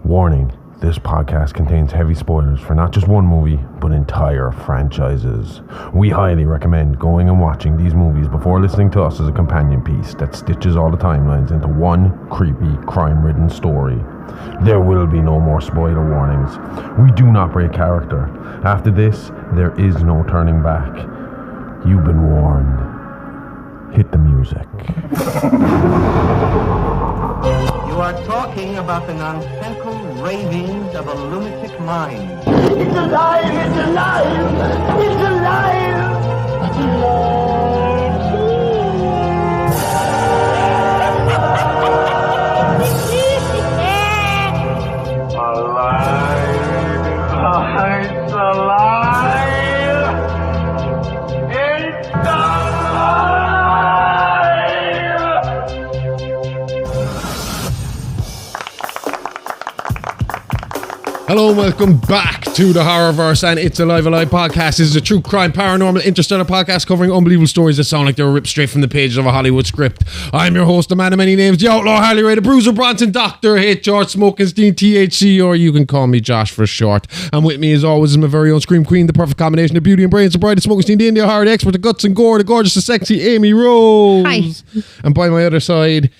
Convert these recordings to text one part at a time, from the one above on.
Warning, this podcast contains heavy spoilers for not just one movie, but entire franchises. We highly recommend going and watching these movies before listening to us as a companion piece that stitches all the timelines into one creepy, crime-ridden story. There will be no more spoiler warnings. We do not break character. After this, there is no turning back. You've been warned. Hit the music. You are talking about the nonsensical ravings of a lunatic mind. It's alive! It's alive! It's alive! It's alive! It's alive! It's alive! Hello and welcome back to the Horrorverse and It's Alive podcast. This is a true crime, paranormal, interstellar podcast covering unbelievable stories that sound like they were ripped straight from the pages of a Hollywood script. I'm your host, the man of many names, the outlaw Harley Ray, the bruiser Bronson, Dr. Hit, George Smokenstein, THC, or you can call me Josh for short. And with me as always is my very own Scream Queen, the perfect combination of beauty and brains, the bride of Smokenstein, the India horror, the expert, the guts and gore, the gorgeous, the sexy Aimee Rose. Hi. And by my other side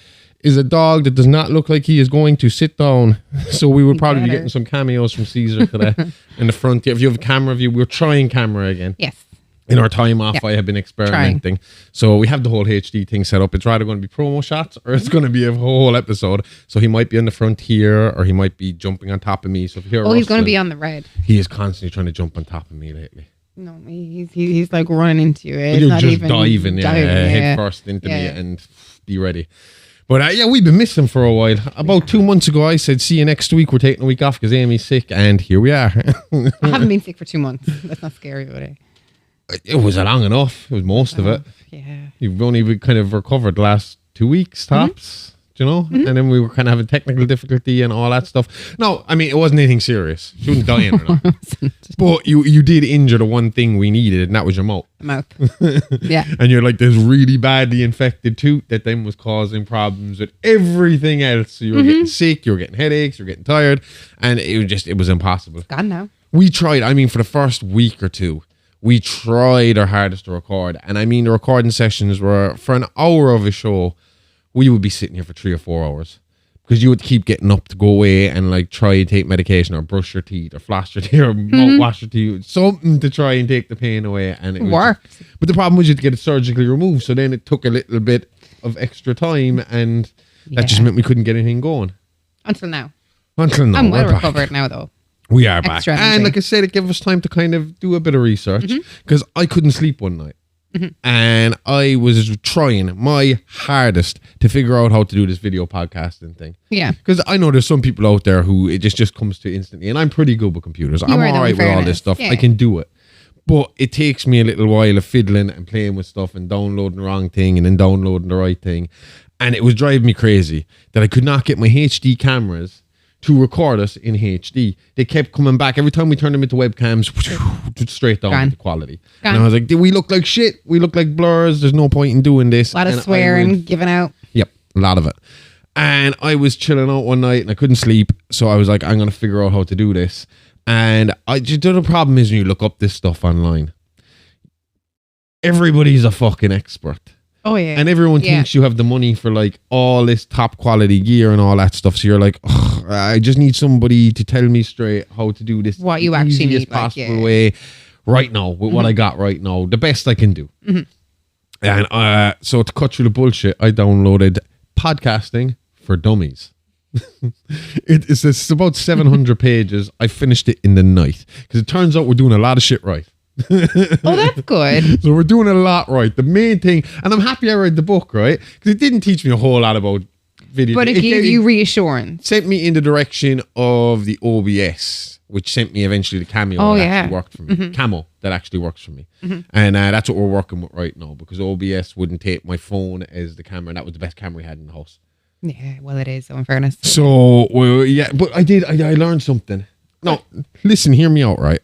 is a dog that does not look like he is going to sit down. So we would probably be getting some cameos from Caesar today in the front. If you have a camera view, we're trying camera again. Yes. In our time off, I have been experimenting. So we have the whole HD thing set up. It's either going to be promo shots or it's going to be a whole episode. So he might be on the front here or he might be jumping on top of me. So if you hear he's going to be on the red. He is constantly trying to jump on top of me lately. No, he's like running into you. It's You're not just even diving head first into me and be ready. But we've been missing for a while. About 2 months ago, I said, see you next week. We're taking a week off because Aimee's sick. And here we are. I haven't been sick for 2 months. That's not scary, but it was long enough. It was most of it. Yeah. You've only kind of recovered the last 2 weeks, tops. Do you know? And then we were kind of having technical difficulty and all that stuff. No, I mean, it wasn't anything serious. She wasn't dying or not. But you did injure the one thing we needed, and that was your mouth. Mouth. Yeah. And you're like this really badly infected tooth that then was causing problems with everything else. So you were getting sick, you were getting headaches, you were getting tired, and it was impossible. It's gone now. We tried, for the first week or two, we tried our hardest to record. And the recording sessions were, for an hour of a show, we would be sitting here for 3 or 4 hours because you would keep getting up to go away and like try and take medication or brush your teeth or floss your teeth or wash your teeth, something to try and take the pain away. And it worked. But the problem was you had to get it surgically removed. So then it took a little bit of extra time and that just meant we couldn't get anything going. Until now. we're I'm well back. recovered now though. We are back. Extra And energy. like I said, it gave us time to kind of do a bit of research because I couldn't sleep one night. And I was trying my hardest to figure out how to do this video podcasting thing. Yeah. Because I know there's some people out there who it just comes to instantly. And I'm pretty good with computers. I'm all right with all this stuff. Yeah. I can do it. But it takes me a little while of fiddling and playing with stuff and downloading the wrong thing and then downloading the right thing. And it was driving me crazy that I could not get my HD cameras to record us in HD. They kept coming back. Every time we turned them into webcams, straight down with the quality. And I was like, we look like shit. We look like blurs. There's no point in doing this. A lot of swearing, giving out. Yep, a lot of it. And I was chilling out one night and I couldn't sleep. So I was like, I'm going to figure out how to do this. And the problem is when you look up this stuff online, everybody's a fucking expert. Oh yeah. And everyone thinks you have the money for like all this top quality gear and all that stuff. So you're like, I just need somebody to tell me straight how to do this. What you actually need, possible way right now with what I got right now. The best I can do. And so to cut through the bullshit, I downloaded Podcasting for Dummies. It's about 700 pages. I finished it in the night because it turns out we're doing a lot of shit right. Oh, that's good. So we're doing a lot right. The main thing, and I'm happy I read the book, right? Because it didn't teach me a whole lot about video. But it gave you reassurance. Sent me in the direction of the OBS, which sent me eventually the Cameo that actually worked for me. Camo that actually works for me. And that's what we're working with right now because OBS wouldn't take my phone as the camera. And that was the best camera we had in the house. Yeah, well it is, so in fairness. So, but I learned something. No, listen, hear me out, right?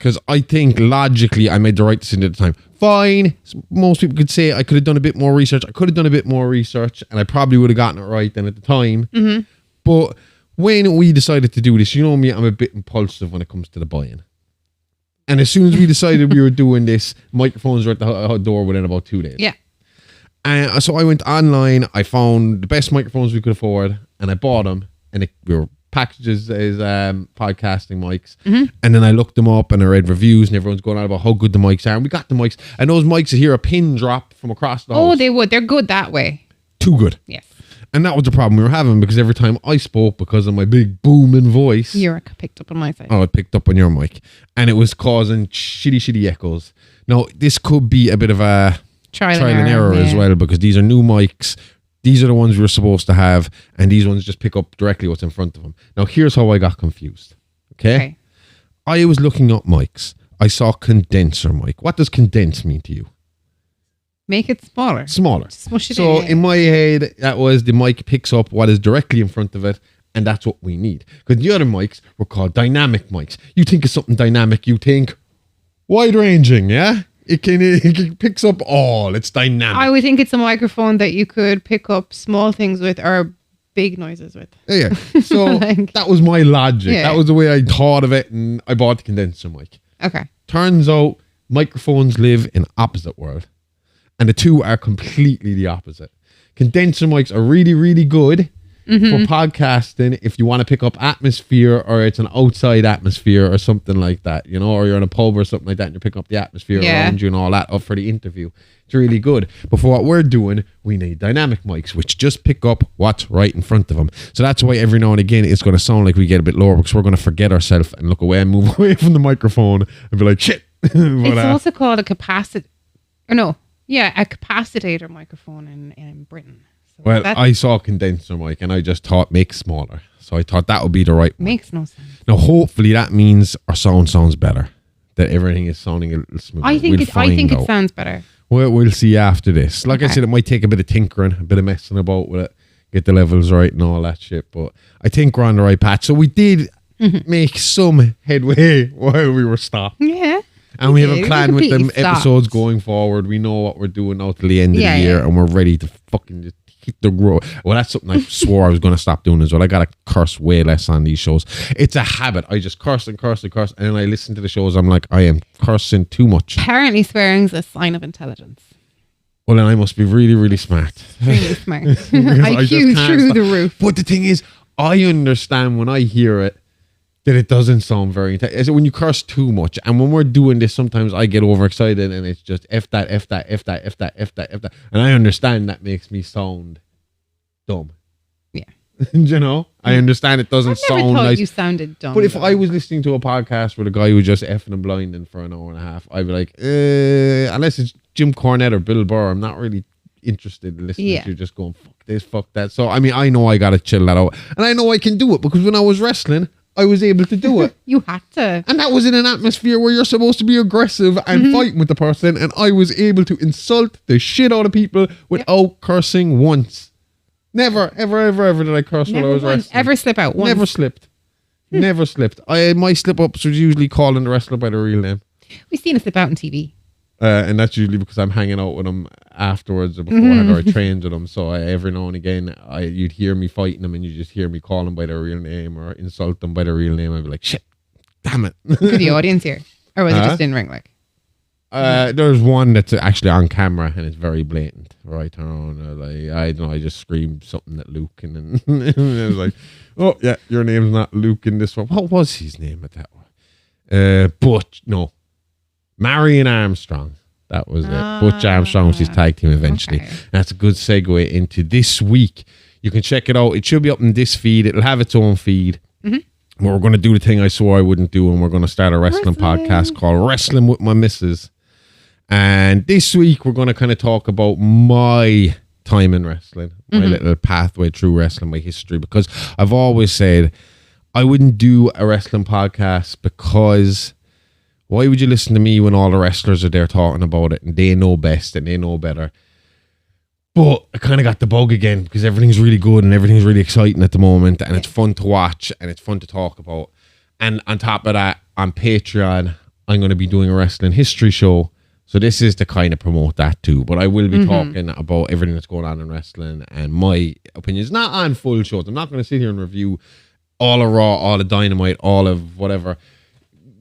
Because I think logically I made the right decision at the time. Fine. Most people could say I could have done a bit more research. I could have done a bit more research and I probably would have gotten it right then at the time. But when we decided to do this, you know me, I'm a bit impulsive when it comes to the buying. And as soon as we decided we were doing this, microphones were at the door within about 2 days. Yeah. And so I went online, I found the best microphones we could afford, and I bought them. And we were packages as podcasting mics. And then I looked them up and I read reviews, and everyone's going on about how good the mics are. And we got the mics. And those mics, you hear a pin drop from across the house. Oh, they would. They're good that way. Too good. Yes. And that was the problem we were having, because every time I spoke, because of my big booming voice, You're picked up on my side. oh, it picked up on your mic, and it was causing shitty echoes. Now, this could be a bit of a trial and error as well, because these are new mics. These are the ones we were supposed to have, and these ones just pick up directly what's in front of them. Now, here's how I got confused. Okay? I was looking up mics. I saw condenser mic. What does condense mean to you? Make it smaller. Smaller. Smush it So in. in my head, that was the mic picks up what is directly in front of it, and that's what we need. Because the other mics were called dynamic mics. You think of something dynamic, you think wide ranging, yeah? It picks up all. It's dynamic. I would think it's a microphone that you could pick up small things with or big noises with. Yeah. So Like- that was my logic. Yeah. That was the way I thought of it, and I bought the condenser mic. Okay. Turns out microphones live in opposite world, and the two are completely the opposite. Condenser mics are really, really good for podcasting if you want to pick up atmosphere, or it's an outside atmosphere or something like that, you know, or you're in a pub or something like that and you're picking up the atmosphere around you and all that up for the interview. It's really good. But for what we're doing, we need dynamic mics, which just pick up what's right in front of them. So that's why every now and again it's going to sound like we get a bit lower, because we're going to forget ourselves and look away and move away from the microphone and be like, shit. It's also called a capacitator microphone in Britain. So Well, that I saw a condenser mic and I just thought make smaller. So I thought that would be the right one. makes no sense. Now, hopefully that means our sound sounds better. That everything is sounding a little smoother. I think We'll it sounds better. We'll see after this. Like I Okay. said, it might take a bit of tinkering, a bit of messing about with it, get the levels right and all that shit. But I think we're on the right path. So we did make some headway while we were stopped. Yeah. And we have a did. plan We with them completely stopped. episodes going forward. We know what we're doing now till the end of Yeah, the year, yeah. and we're ready to fucking just hit the road. Well, that's something I swore I was going to stop doing as well. I got to curse way less on these shows. It's a habit. I just curse, and then I listen to the shows. I'm like, I am cursing too much. Apparently swearing's a sign of intelligence. Well, then I must be really, really smart. Really smart. I just IQ can't through stop. the roof. But the thing is, I understand when I hear it that it doesn't sound very intense. When you curse too much, and when we're doing this, sometimes I get overexcited and it's just F that. And I understand that makes me sound dumb. Yeah. You know? I understand it doesn't I never sound thought nice. you sounded dumb. But if though. I was listening to a podcast where the guy was just effing and blinding for an hour and a half, I'd be like, unless it's Jim Cornette or Bill Burr, I'm not really interested in listening Yeah. to just going, fuck this, fuck that. So, I mean, I know I got to chill that out. And I know I can do it, because when I was wrestling, I was able to do it. You had to. And that was in an atmosphere where you're supposed to be aggressive and fighting with the person. And I was able to insult the shit out of people without cursing once. Never, ever did I curse when I was wrestling. Ever slip out once. Never slipped. Never slipped. My slip-ups was usually calling the wrestler by their real name. We've seen it slip out on TV. And that's usually because I'm hanging out with them afterwards or beforehand, or I trained with them. So every now and again, you'd hear me fighting them and you just hear me call them by their real name or insult them by their real name. I'd be like, shit, damn it. For the audience here. Or was it just in ring like? There's one that's actually on camera and it's very blatant. Right around, I don't know, I just screamed something at Luke and then it was like, oh yeah, your name's not Luke in this one. What was his name at that one? Butch, no. Marion Armstrong. That was it. Butch Armstrong was his tag team eventually. Okay. That's a good segue into this week. You can check it out. It should be up in this feed. It'll have its own feed. We're going to do the thing I swore I wouldn't do, and we're going to start a wrestling podcast called Wrestling with My Missus. And this week we're going to kind of talk about my time in wrestling, my little pathway through wrestling, my history, because I've always said I wouldn't do a wrestling podcast because why would you listen to me when all the wrestlers are there talking about it and they know best and they know better? But I kind of got the bug again because everything's really good and everything's really exciting at the moment and it's fun to watch and it's fun to talk about. And on top of that, on Patreon, I'm going to be doing a wrestling history show. So this is to kind of promote that too. But I will be talking about everything that's going on in wrestling and my opinions, not on full shows. I'm not going to sit here and review all of Raw, all of Dynamite, all of whatever.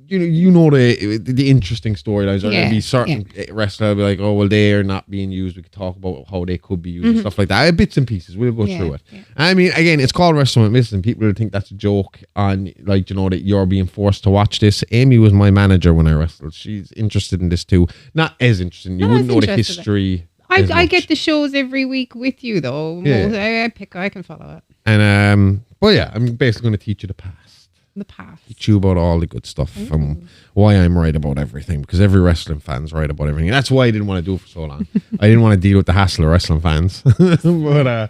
You know the interesting storylines. There'll be certain wrestlers will be like, oh well, they are not being used. We could talk about how they could be used and stuff like that. Bits and pieces. We'll go through it. Yeah. I mean, again, it's called Wrestling with Missing. People will think that's a joke on, like, that you're being forced to watch this. Aimee was my manager when I wrestled. She's interested in this too. Not as interested. You wouldn't know the history. I get the shows every week with you though. Yeah. I can follow it. And well, yeah, I'm basically going to teach you the past. The past. Teach you about all the good stuff and why I'm right about everything, because every wrestling fan's right about everything. That's why I didn't want to do it for so long. I didn't want to deal with the hassle of wrestling fans. But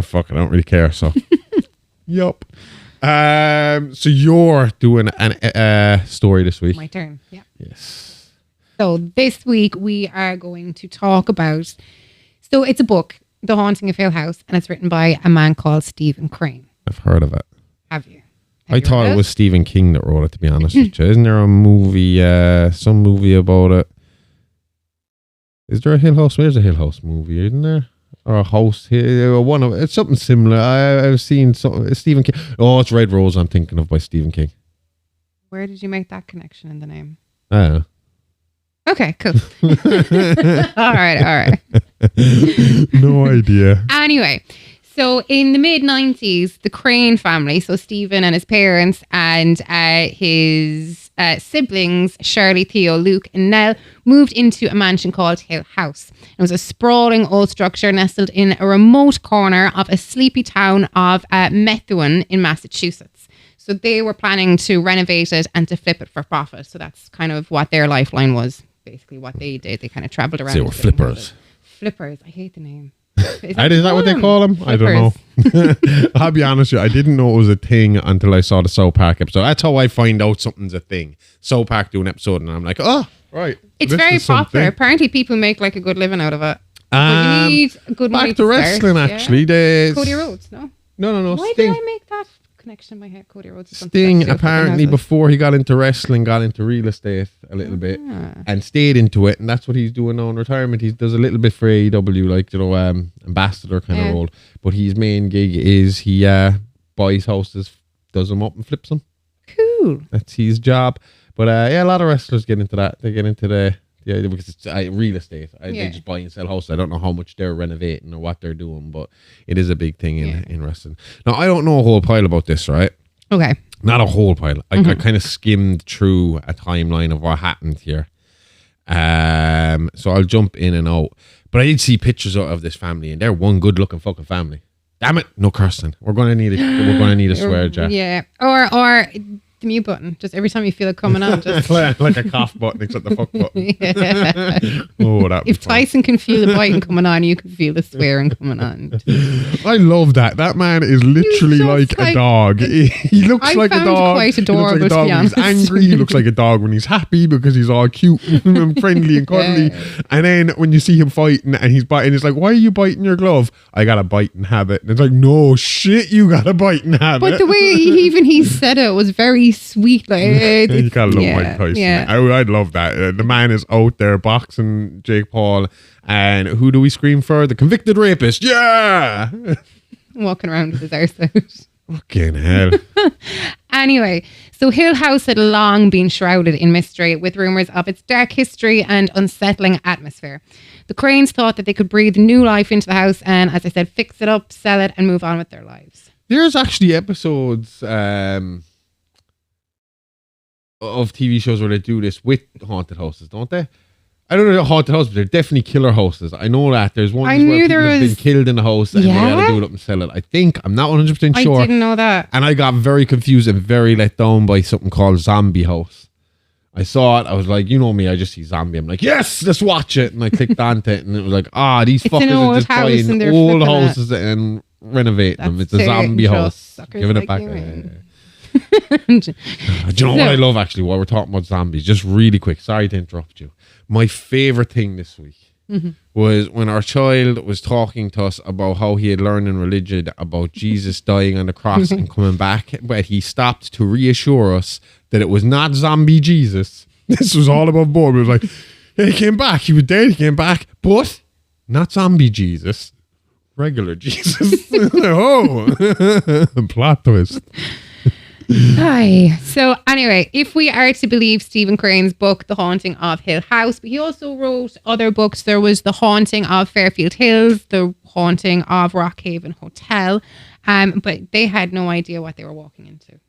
fuck, I don't really care. So, yup. So you're doing a story this week. My turn. Yeah. Yes. So this week we are going to talk about. So it's a book, The Haunting of Hill House, and it's written by a man called Stephen Crain. I've heard of it. Have you? I thought it was Stephen King that wrote it, to be honest with you. Isn't there a movie, some movie about it? Is there a Hill House? There's a Hill House movie, isn't there? Or a house here? It's something similar. I've seen Stephen King. Oh, it's Red Rose I'm thinking of by Stephen King. Where did you make that connection in the name? I don't know. Okay, cool. All right. No idea. Anyway. So in the mid-90s, the Crain family, so Stephen and his parents and his siblings, Shirley, Theo, Luke and Nell, moved into a mansion called Hill House. It was a sprawling old structure nestled in a remote corner of a sleepy town of Methuen in Massachusetts. So they were planning to renovate it and to flip it for profit. So that's kind of what their lifeline was, basically what they did. They kind of traveled around. They were flippers. Flippers. I hate the name. Is that what they call them? Flippers. I don't know. I'll be honest with you. I didn't know it was a thing until I saw the South Park episode. That's how I find out something's a thing. South Park do an episode and I'm like, oh, right. It's very popular. Something. Apparently people make like a good living out of it. You need a good money to wrestling, start, actually. Yeah? Cody Rhodes, no? No. Why did I make that connection in my head? Cody Rhodes. Sting, apparently, before he got into wrestling, got into real estate a little bit and stayed into it. And that's what he's doing now in retirement. He does a little bit for AEW, like, ambassador kind of role. But his main gig is he buys houses, does them up and flips them. Cool. That's his job. But a lot of wrestlers get into that. They get into because it's real estate. They just buy and sell houses. I don't know how much they're renovating or what they're doing, but it is a big thing in wrestling. Now, I don't know a whole pile about this, right? Okay. Not a whole pile. I kind of skimmed through a timeline of what happened here. So I'll jump in and out. But I did see pictures of this family, and they're one good-looking fucking family. Damn it, no cursing. We're gonna need a swear jar. Yeah, or the mute button. Just every time you feel it coming on, just like a cough button, except the fuck button. Yeah. If Tyson can feel the biting coming on, you can feel the swearing coming on. I love that. That man is literally like a dog. He looks like a dog. Quite adorable, he looks like a dog when he's angry. He looks like a dog when he's happy because he's all cute and friendly and cuddly. Yeah. And then when you see him fighting and he's biting, it's like, why are you biting your glove? I got a biting habit. And it's like, no shit, you got a biting habit. But the way he said it was very sweet. Like, you gotta love Mike Tyson. Yeah. I'd love that. The man is out there boxing Jake Paul, and who do we scream for? The convicted rapist. Yeah. Walking around with his arse out. Fucking hell. Anyway, so Hill House had long been shrouded in mystery, with rumours of its dark history and unsettling atmosphere. The Crains thought that they could breathe new life into the house and, as I said, fix it up, sell it, and move on with their lives. There's actually episodes of TV shows where they do this with haunted houses, don't they? I don't know the haunted houses, but they're definitely killer houses. I know that. There's ones where people have been killed in the house and they gotta do it up and sell it. I think. I'm not 100% sure. I didn't know that. And I got very confused and very let down by something called Zombie House. I saw it. I was like, you know me, I just see zombie. I'm like, yes, let's watch it. And I clicked onto it and it was like, these fuckers are just buying old houses and renovating them. It's a zombie house. Giving it back. Do you know what I love actually while we're talking about zombies? Just really quick, sorry to interrupt you. My favorite thing this week was when our child was talking to us about how he had learned in religion about Jesus dying on the cross and coming back, but he stopped to reassure us that it was not zombie Jesus. This was all above board. It was like, yeah, he came back, he was dead, he came back, but not zombie Jesus, regular Jesus. Oh, plot twist. Aye. So anyway, if we are to believe Stephen Crane's book, The Haunting of Hill House, but he also wrote other books. There was The Haunting of Fairfield Hills, The Haunting of Rockhaven Hotel. But they had no idea what they were walking into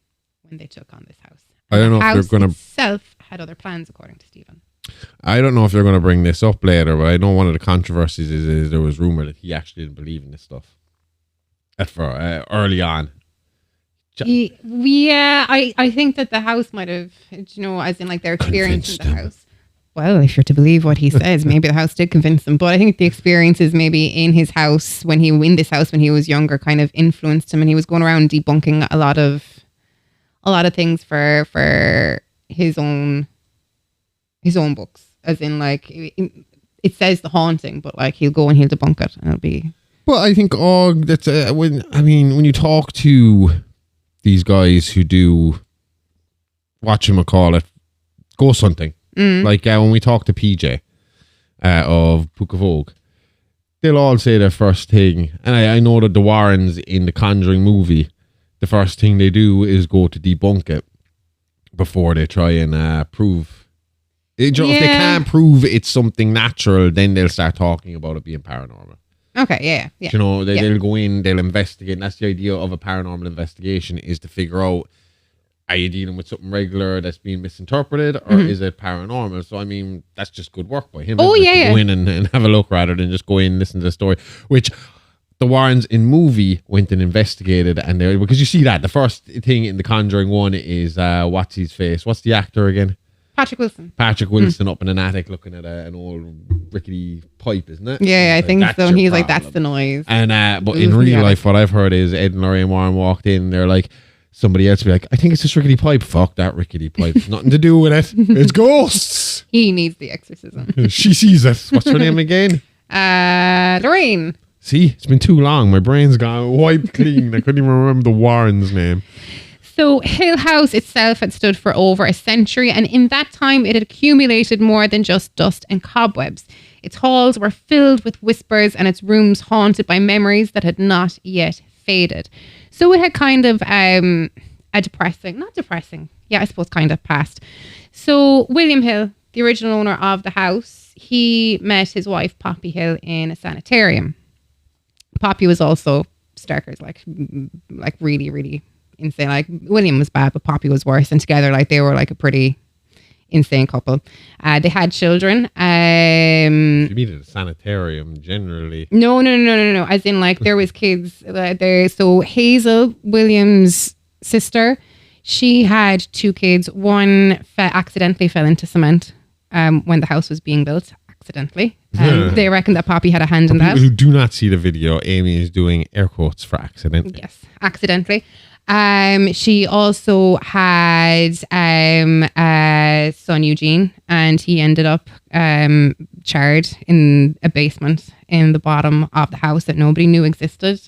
when they took on this house. I don't know if house they're going to... itself had other plans, according to Stephen. I don't know if they're going to bring this up later, but I know one of the controversies is there was rumor that he actually didn't believe in this stuff early on. I think that the house might have, as in like their experience in the house. Well, if you're to believe what he says, maybe the house did convince him. But I think the experiences maybe in his house when he was younger kind of influenced him, and he was going around debunking a lot of things for his own books. As in, like, it says The Haunting, but like he'll go and he'll debunk it, and it'll be. Well, I think that's when you talk to these guys who do ghost hunting. Like when we talk to PJ of Book of Oak, they'll all say their first thing, and I know that the Warrens in the Conjuring movie, the first thing they do is go to debunk it before they try and prove. If they can't prove it's something natural, then they'll start talking about it being paranormal. Okay, yeah. They'll go in, they'll investigate, and that's the idea of a paranormal investigation, is to figure out, are you dealing with something regular that's being misinterpreted, or is it paranormal? So, I mean, that's just good work by him. Oh, yeah. To go in and have a look rather than just go in and listen to the story, which the Warrens in movie went and investigated, and because you see that, the first thing in The Conjuring 1 is, what's his face? What's the actor again? Patrick Wilson up in an attic looking at an old rickety pipe, isn't it? Yeah, I think so. And he's like, that's the noise. And but in real life, what I've heard is Ed and Lorraine Warren walked in, they're like, somebody else be like, I think it's this rickety pipe. Fuck that rickety pipe. Nothing to do with it. It's ghosts. He needs the exorcism. She sees it. What's her name again? Lorraine. See, it's been too long. My brain's gone wiped clean. I couldn't even remember the Warren's name. So Hill House itself had stood for over a century, and in that time it had accumulated more than just dust and cobwebs. Its halls were filled with whispers and its rooms haunted by memories that had not yet faded. So it had kind of kind of passed. So William Hill, the original owner of the house, he met his wife Poppy Hill in a sanitarium. Poppy was also starkers, like really, really insane. Like William was bad, but Poppy was worse, and together like they were like a pretty insane couple. They had children. You mean at a sanitarium generally? No. As in like there was kids there. So Hazel, William's sister, she had 2 kids. One accidentally fell into cement when the house was being built. Accidentally. They reckon that Poppy had a hand in that. People who do not see the video, Aimee is doing air quotes for accidentally. Yes, accidentally. She also had a son, Eugene, and he ended up charred in a basement in the bottom of the house that nobody knew existed.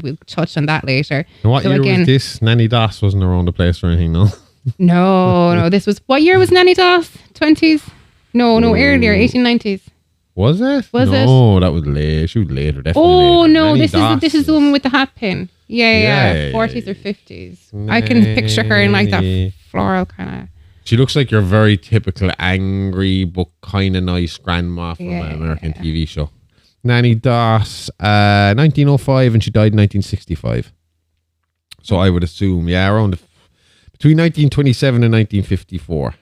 We'll touch on that later. And what year was this? Nanny Doss wasn't around the place or anything, no? No. This was, what year was Nanny Doss? 20s? No, earlier, 1890s. Was it? No, that was late. She was later, definitely. Oh, later. no, this is the woman with the hat pin. Yeah. 40s or 50s. I can picture her in like that floral kind of. She looks like your very typical angry but kind of nice grandma from an American TV show. Nanny Doss, 1905, and she died in 1965. So I would assume, around between 1927 and 1954.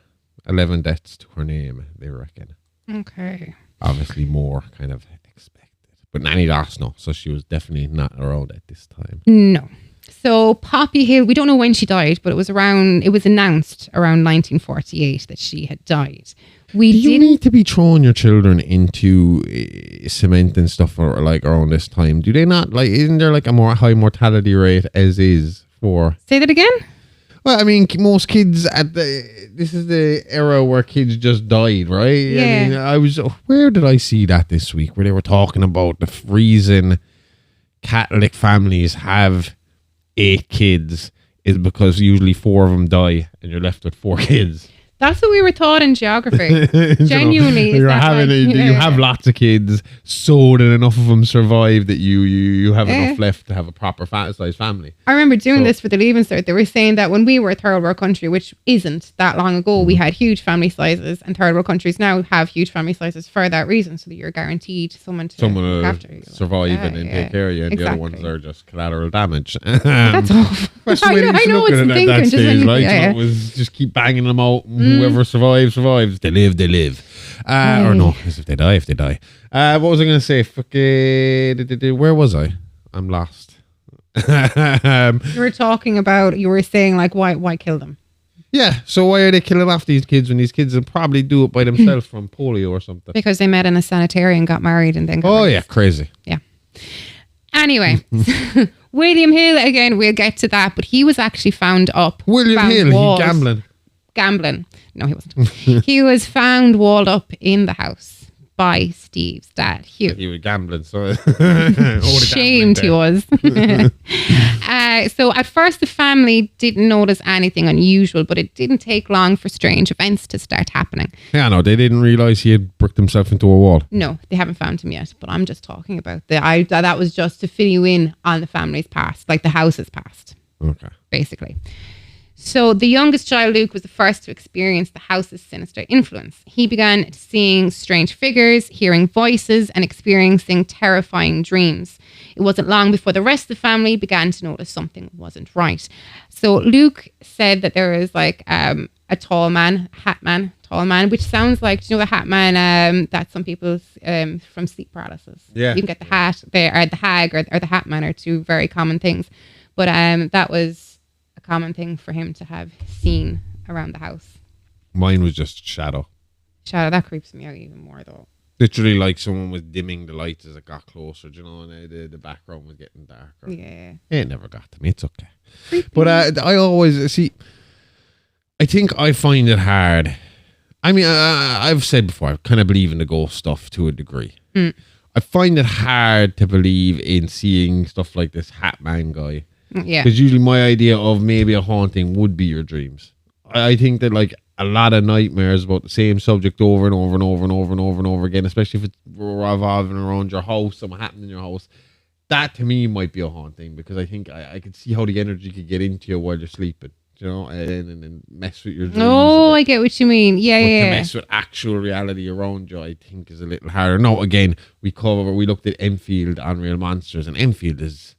11 deaths to her name, they reckon. Okay. Obviously more kind of expected. But Nanny Doss, no. So she was definitely not around at this time. No. So Poppy Hill, we don't know when she died, but it was announced around 1948 that she had died. Do you need to be throwing your children into cement and stuff or like around this time? Do they not, like, isn't there like a more high mortality rate as is for... Say that again? Well, I mean, most kids this is the era where kids just died, right? Yeah. I mean, where did I see that this week? Where they were talking about the reason Catholic families have 8 kids is because usually 4 of them die and you're left with 4 kids. That's what we were taught in geography. Genuinely. You have lots of kids, so that enough of them survive that you have enough left to have a proper sized family. I remember doing this for the Leaving Cert. They were saying that when we were a third world country, which isn't that long ago, we had huge family sizes, and third world countries now have huge family sizes for that reason, so that you're guaranteed someone to look after you. Survive and take care of you, and the other ones are just collateral damage. That's awful. I know what's thinking. It was just keep banging them out. Whoever survives. They live. Or no, if they die. What was I going to say? Where was I? I'm lost. You were talking about, you were saying like, why kill them? Yeah, so why are they killing off these kids when these kids will probably do it by themselves from polio or something? Because they met in a sanitarium, got married, and then got yeah, crazy. Yeah. Anyway, William Hill, again, we'll get to that, but he was actually found up. William Hill, he gambling. No, he wasn't. He was found walled up in the house by Steve's dad, Hugh. He was gambling, so shamed he was. So at first the family didn't notice anything unusual, but it didn't take long for strange events to start happening. Yeah, no, they didn't realise he had bricked himself into a wall. No, they haven't found him yet, but I'm just talking about that was just to fill you in on the family's past, like the house's past. Okay. Basically. So the youngest child, Luke, was the first to experience the house's sinister influence. He began seeing strange figures, hearing voices, and experiencing terrifying dreams. It wasn't long before the rest of the family began to notice something wasn't right. So Luke said that there was like a tall man, which sounds like, do you know the hat man that some people from sleep paralysis? Yeah. You can get the hat, or the hag, or the hat man are two very common things. But that was a common thing for him to have seen around the house. Mine was just shadow. That creeps me out even more though. Literally like someone was dimming the lights as it got closer, you know, and the background was getting darker. Yeah. It never got to me, it's okay. But I always, I think I find it hard. I mean, I've said before, I kind of believe in the ghost stuff to a degree. I find it hard to believe in seeing stuff like this hat man guy. Yeah. Because usually my idea of maybe a haunting would be your dreams. I think that like a lot of nightmares about the same subject over and over and over and over and over and over again, especially if it's revolving around your house, something happened in your house, that to me might be a haunting, because I think I could see how the energy could get into you while you're sleeping, you know, and mess with your dreams. Oh, I get what you mean. Yeah, but to mess with actual reality around you, I think is a little harder. No, again, we looked at Enfield on Real Monsters, and Enfield is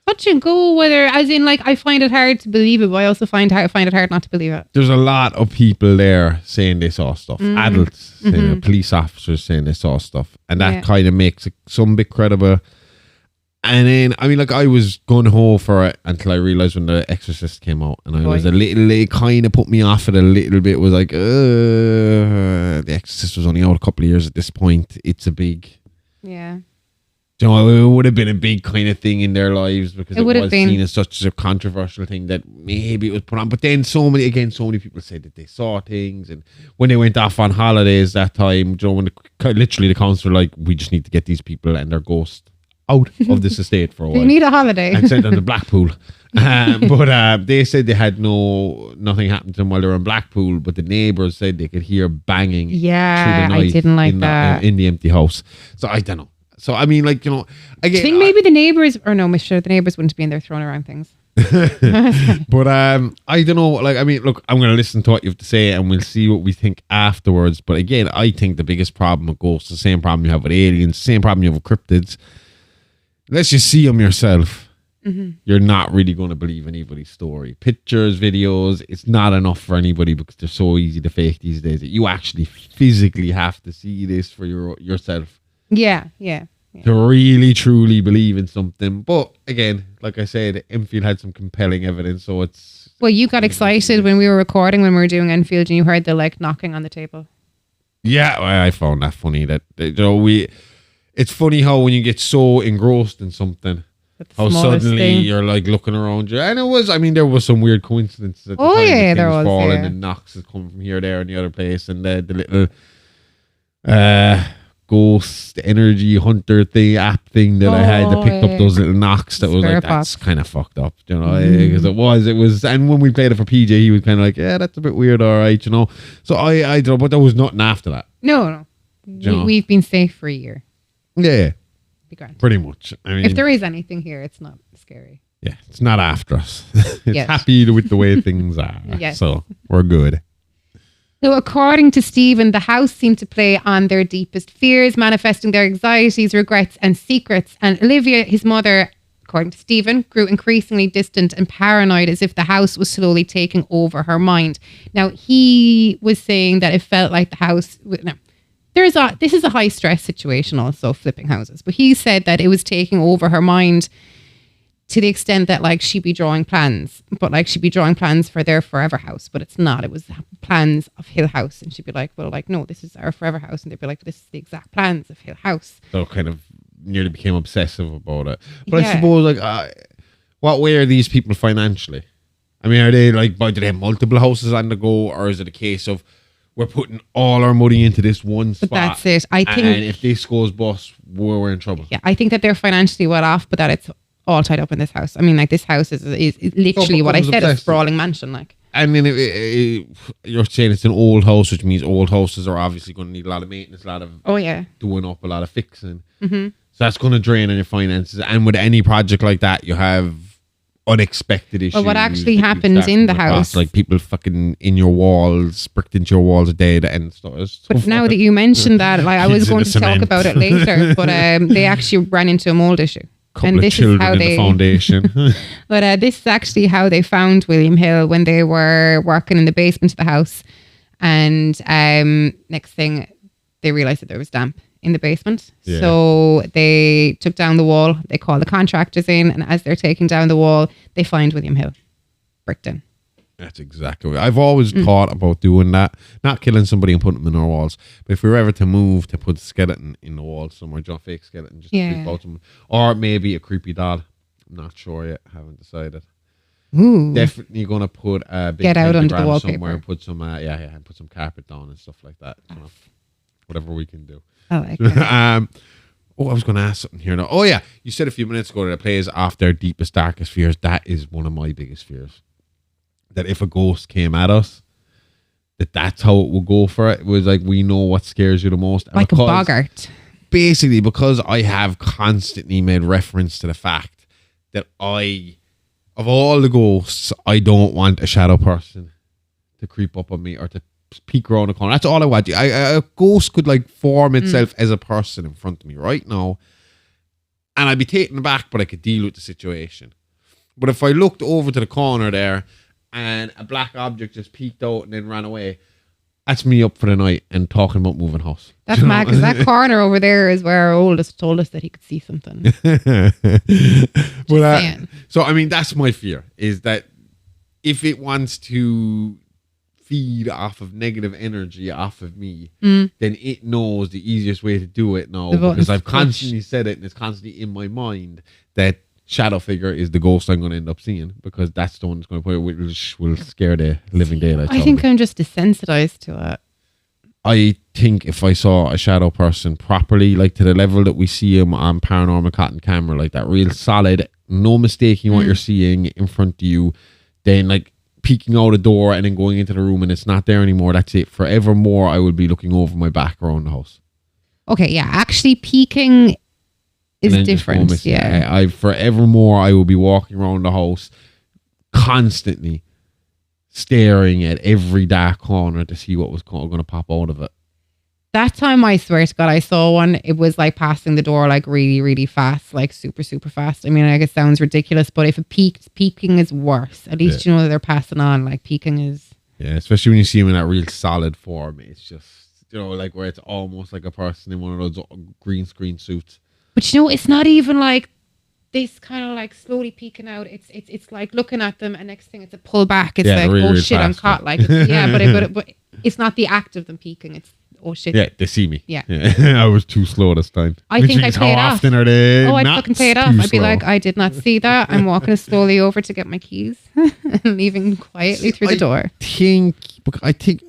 touch and go, whether, as in, like, I find it hard to believe it, but I also find it hard not to believe it. There's a lot of people there saying they saw stuff. Adults, saying it, police officers saying they saw stuff. And that kind of makes it some bit credible. And then, I mean, like, I was gung-ho for it until I realised when The Exorcist came out. And I was it kind of put me off it a little bit. It was like, The Exorcist was only out a couple of years at this point. It's a big... Yeah. You know, it would have been a big kind of thing in their lives, because it was seen as such a controversial thing that maybe it was put on. But then so many people said that they saw things, and when they went off on holidays that time, you know, when literally the council were like, we just need to get these people and their ghost out of this estate for a while. They need a holiday. And sent them to Blackpool. But they said they had nothing happened to them while they were in Blackpool, but the neighbours said they could hear banging through the night I didn't like that. in the empty house. So I don't know. So, I mean, like, you know, again... I think maybe the neighbours... Or no, sure, the neighbours wouldn't be in there throwing around things. But I don't know. Like, I mean, look, I'm going to listen to what you have to say and we'll see what we think afterwards. But again, I think the biggest problem with ghosts, the same problem you have with aliens, same problem you have with cryptids. Unless you see them yourself, you're not really going to believe anybody's story. Pictures, videos, it's not enough for anybody, because they're so easy to fake these days that you actually physically have to see this for yourself. Yeah. To really truly believe in something. But again, like I said, Enfield had some compelling evidence, so it's... Well, you got excited when we were recording, when we were doing Enfield, and you heard the like knocking on the table. Yeah, I found that funny. That, you know, it's funny how when you get so engrossed in something, how suddenly you're like looking around you. And there was some weird coincidences at the time. Yeah, there was. Falling and knocks had come from here, there, and the other place, and the little ghost energy hunter app thing that I had that picked up those little knocks that was Spirit like, that's box. kind of fucked up, you know, because it was, and when we played it for PJ, he was kind of like, yeah, that's a bit weird, all right, you know. So I don't know, but there was nothing after that. No. You know? We've been safe for a year. Yeah, Be grand. pretty much. I mean, If there is anything here, it's not scary. yeah, it's not after us. It's Yes. happy with the way things are. Yes. So we're good. So according to Stephen, the house seemed to play on their deepest fears, manifesting their anxieties, regrets and secrets. And Olivia, his mother, according to Stephen, grew increasingly distant and paranoid as if the house was slowly taking over her mind. Now, he was saying that it felt like the house... No, this is a high stress situation also, flipping houses. But he said that it was taking over her mind to the extent that like she'd be drawing plans, but like she'd be drawing plans for their forever house, but it's not. It was plans of Hill House, and she'd be like, well, like, no, this is our forever house, and they'd be like, this is the exact plans of Hill House. So kind of nearly became obsessive about it. But Yeah. I suppose like, what way are these people financially? I mean, are they like, do they have multiple houses on the go, or is it a case of we're putting all our money into this one spot? But that's it. I think, and if this goes bust, we're in trouble. yeah, I think that they're financially well off, but that it's all tied up in this house. I mean, like, this house is literally what I becomes said, a obsessive. sprawling mansion. Like, I mean, you're saying it's an old house, which means old houses are obviously going to need a lot of maintenance, a lot of oh yeah, doing up, a lot of fixing. So that's going to drain on your finances. And with any project like that, you have unexpected issues. Well, what actually that you happened start in the from across, house- like people fucking in your walls, bricked into your walls a day, and stuff. but now that you mentioned that, like, I Kids was in going the to talk cement. about it later, but they actually ran into a mold issue. couple and of this is children how in they the foundation. But this is actually how they found William Hill when they were working in the basement of the house. And next thing, they realized that there was damp in the basement. Yeah. So they took down the wall. They called the contractors in. And as they're taking down the wall, they find William Hill bricked in. That's exactly what I've always thought about doing that. Not killing somebody and putting them in our walls. But if we were ever to move, to put a skeleton in the wall somewhere, just a fake skeleton, just to creep out them. Or maybe a creepy doll. I'm not sure yet. Haven't decided. Ooh. Definitely going to put a big Get out under the pentagram wallpaper. somewhere and put some, and put some carpet down and stuff like that. You know, whatever we can do. I like it. I was going to ask something here now. Oh yeah, you said a few minutes ago that it plays off their deepest, darkest fears. That is one of my biggest fears. That if a ghost came at us, that's how it would go for it. It was like, we know what scares you the most. And Like a because- boggart. Basically, because I have constantly made reference to the fact that of all the ghosts, I don't want a shadow person to creep up on me or to peek around the corner. That's all I want. A ghost could like form itself as a person in front of me right now, and I'd be taken aback, but I could deal with the situation. But if I looked over to the corner there and a black object just peeked out and then ran away, that's me up for the night and talking about moving house. That's mad, because that corner over there is where our oldest told us that he could see something. But, saying. so I mean, that's my fear, is that if it wants to feed off of negative energy off of me, then it knows the easiest way to do it now, The button because I've push. constantly said it and it's constantly in my mind that shadow figure is the ghost I'm going to end up seeing, because that's the one that's going to put it, which will scare the living daylights I out of think me. I'm just desensitized to it. I think if I saw a shadow person properly, like to the level that we see him on Paranormal Cotton Camera, like that real solid, no mistaking what you're seeing in front of you, then like peeking out a door and then going into the room and it's not there anymore, that's it. Forevermore, I will be looking over my back around the house. Okay, yeah. Actually, peeking is And then just go different. missing. Yeah. I forevermore, I will be walking around the house constantly staring at every dark corner to see what was going to pop out of it. That time, I swear to God, I saw one. It was like passing the door like really, really fast, like super, super fast. I mean, like, it sounds ridiculous, but if it peaked, peeking is worse. At least you know that they're passing on. Like, peeking is... Yeah, especially when you see him in that real solid form. It's just, like where it's almost like a person in one of those green screen suits. But you know, it's not even like this kind of like slowly peeking out. It's like looking at them, and next thing it's a pull back. It's Yeah, like, really, oh really shit, I'm fast, caught. yeah. Like, it's, but it's not the act of them peeking. It's, oh shit. Yeah, they see me. Yeah. I was too slow this time. I Which think I means play it how off. often are they? Oh, I'd not fucking play it too off. I'd be slow? like, I did not see that. I'm walking slowly over to get my keys and leaving quietly through the door. I think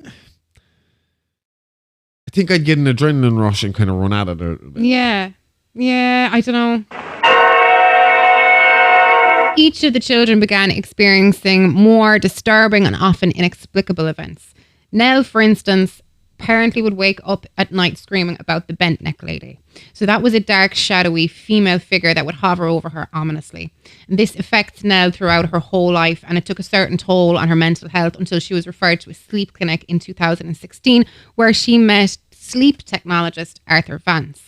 think I'd get an adrenaline rush and kind of run at it a little bit. Yeah. Yeah, I don't know. Each of the children began experiencing more disturbing and often inexplicable events. Nell, for instance, apparently would wake up at night screaming about the bent neck lady. So that was a dark, shadowy female figure that would hover over her ominously. And this affects Nell throughout her whole life, and it took a certain toll on her mental health until she was referred to a sleep clinic in 2016, where she met sleep technologist Arthur Vance.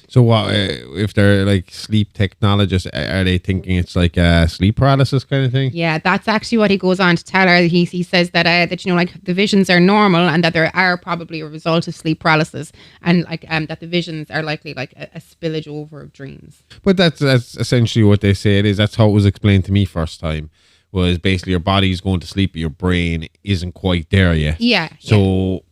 So what if they're like sleep technologists? Are they thinking it's like sleep paralysis kind of thing? Yeah, that's actually what he goes on to tell her. He says that like the visions are normal and that there are probably a result of sleep paralysis, and like that the visions are likely like a spillage over of dreams. But that's essentially what they say it is. That's how it was explained to me first time. Was basically your body's going to sleep, but your brain isn't quite there yet. Yeah. So,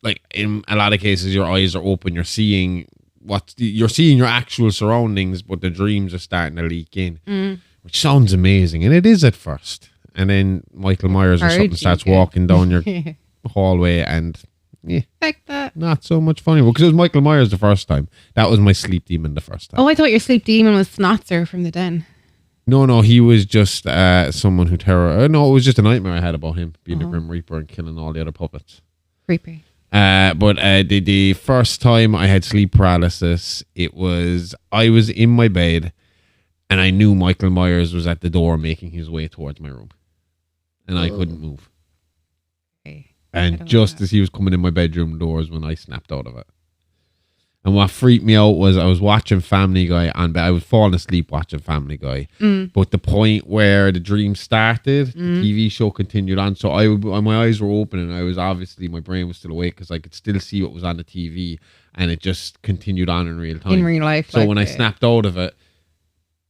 like in a lot of cases, your eyes are open. You're seeing your actual surroundings, but the dreams are starting to leak in, which sounds amazing, and it is at first. And then Michael Myers or something starts walking down your hallway, and like that. Not so much funny. Well, because it was Michael Myers the first time. That was my sleep demon the first time. Oh, I thought your sleep demon was Snotzer from the Den. No, he was just someone who no, it was just a nightmare I had about him being the Grim Reaper and killing all the other puppets. Creepy. But the first time I had sleep paralysis, I was in my bed and I knew Michael Myers was at the door making his way towards my room. And I couldn't move. Okay. And just as he was coming in my bedroom doors when I snapped out of it. And what freaked me out was I was watching Family Guy I was falling asleep watching Family Guy. But the point where the dream started, the TV show continued on. So my eyes were open and my brain was still awake because I could still see what was on the TV, and it just continued on in real time. In real life. So when I snapped out of it,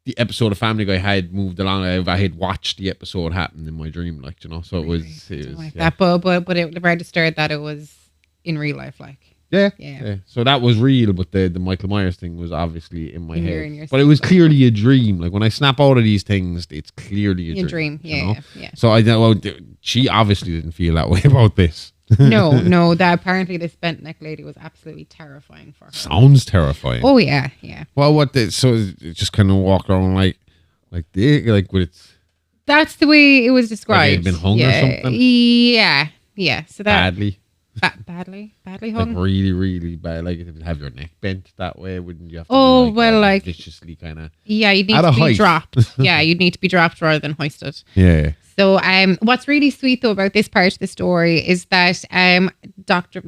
the episode of Family Guy had moved along. I had watched the episode happen in my dream, so it was that. But it registered that it was in real life, like. Yeah. So that was real, but the Michael Myers thing was obviously in my head. But it sleep. was clearly a dream. Like when I snap out of these things, it's clearly a dream. Yeah. So she obviously didn't feel that way about this. No, that apparently this bent neck lady was absolutely terrifying for her. Sounds terrifying. Oh yeah. Well, so it just kind of walked around like with its. That's the way it was described. Like it had been hung or something. Yeah. So that badly. Badly hung. Like really, really bad. Like if you have your neck bent that way, wouldn't you have to like viciously kind of. Yeah, you'd need to be dropped. Yeah, you'd need to be dropped rather than hoisted. Yeah. So what's really sweet though about this part of the story is that not Dr.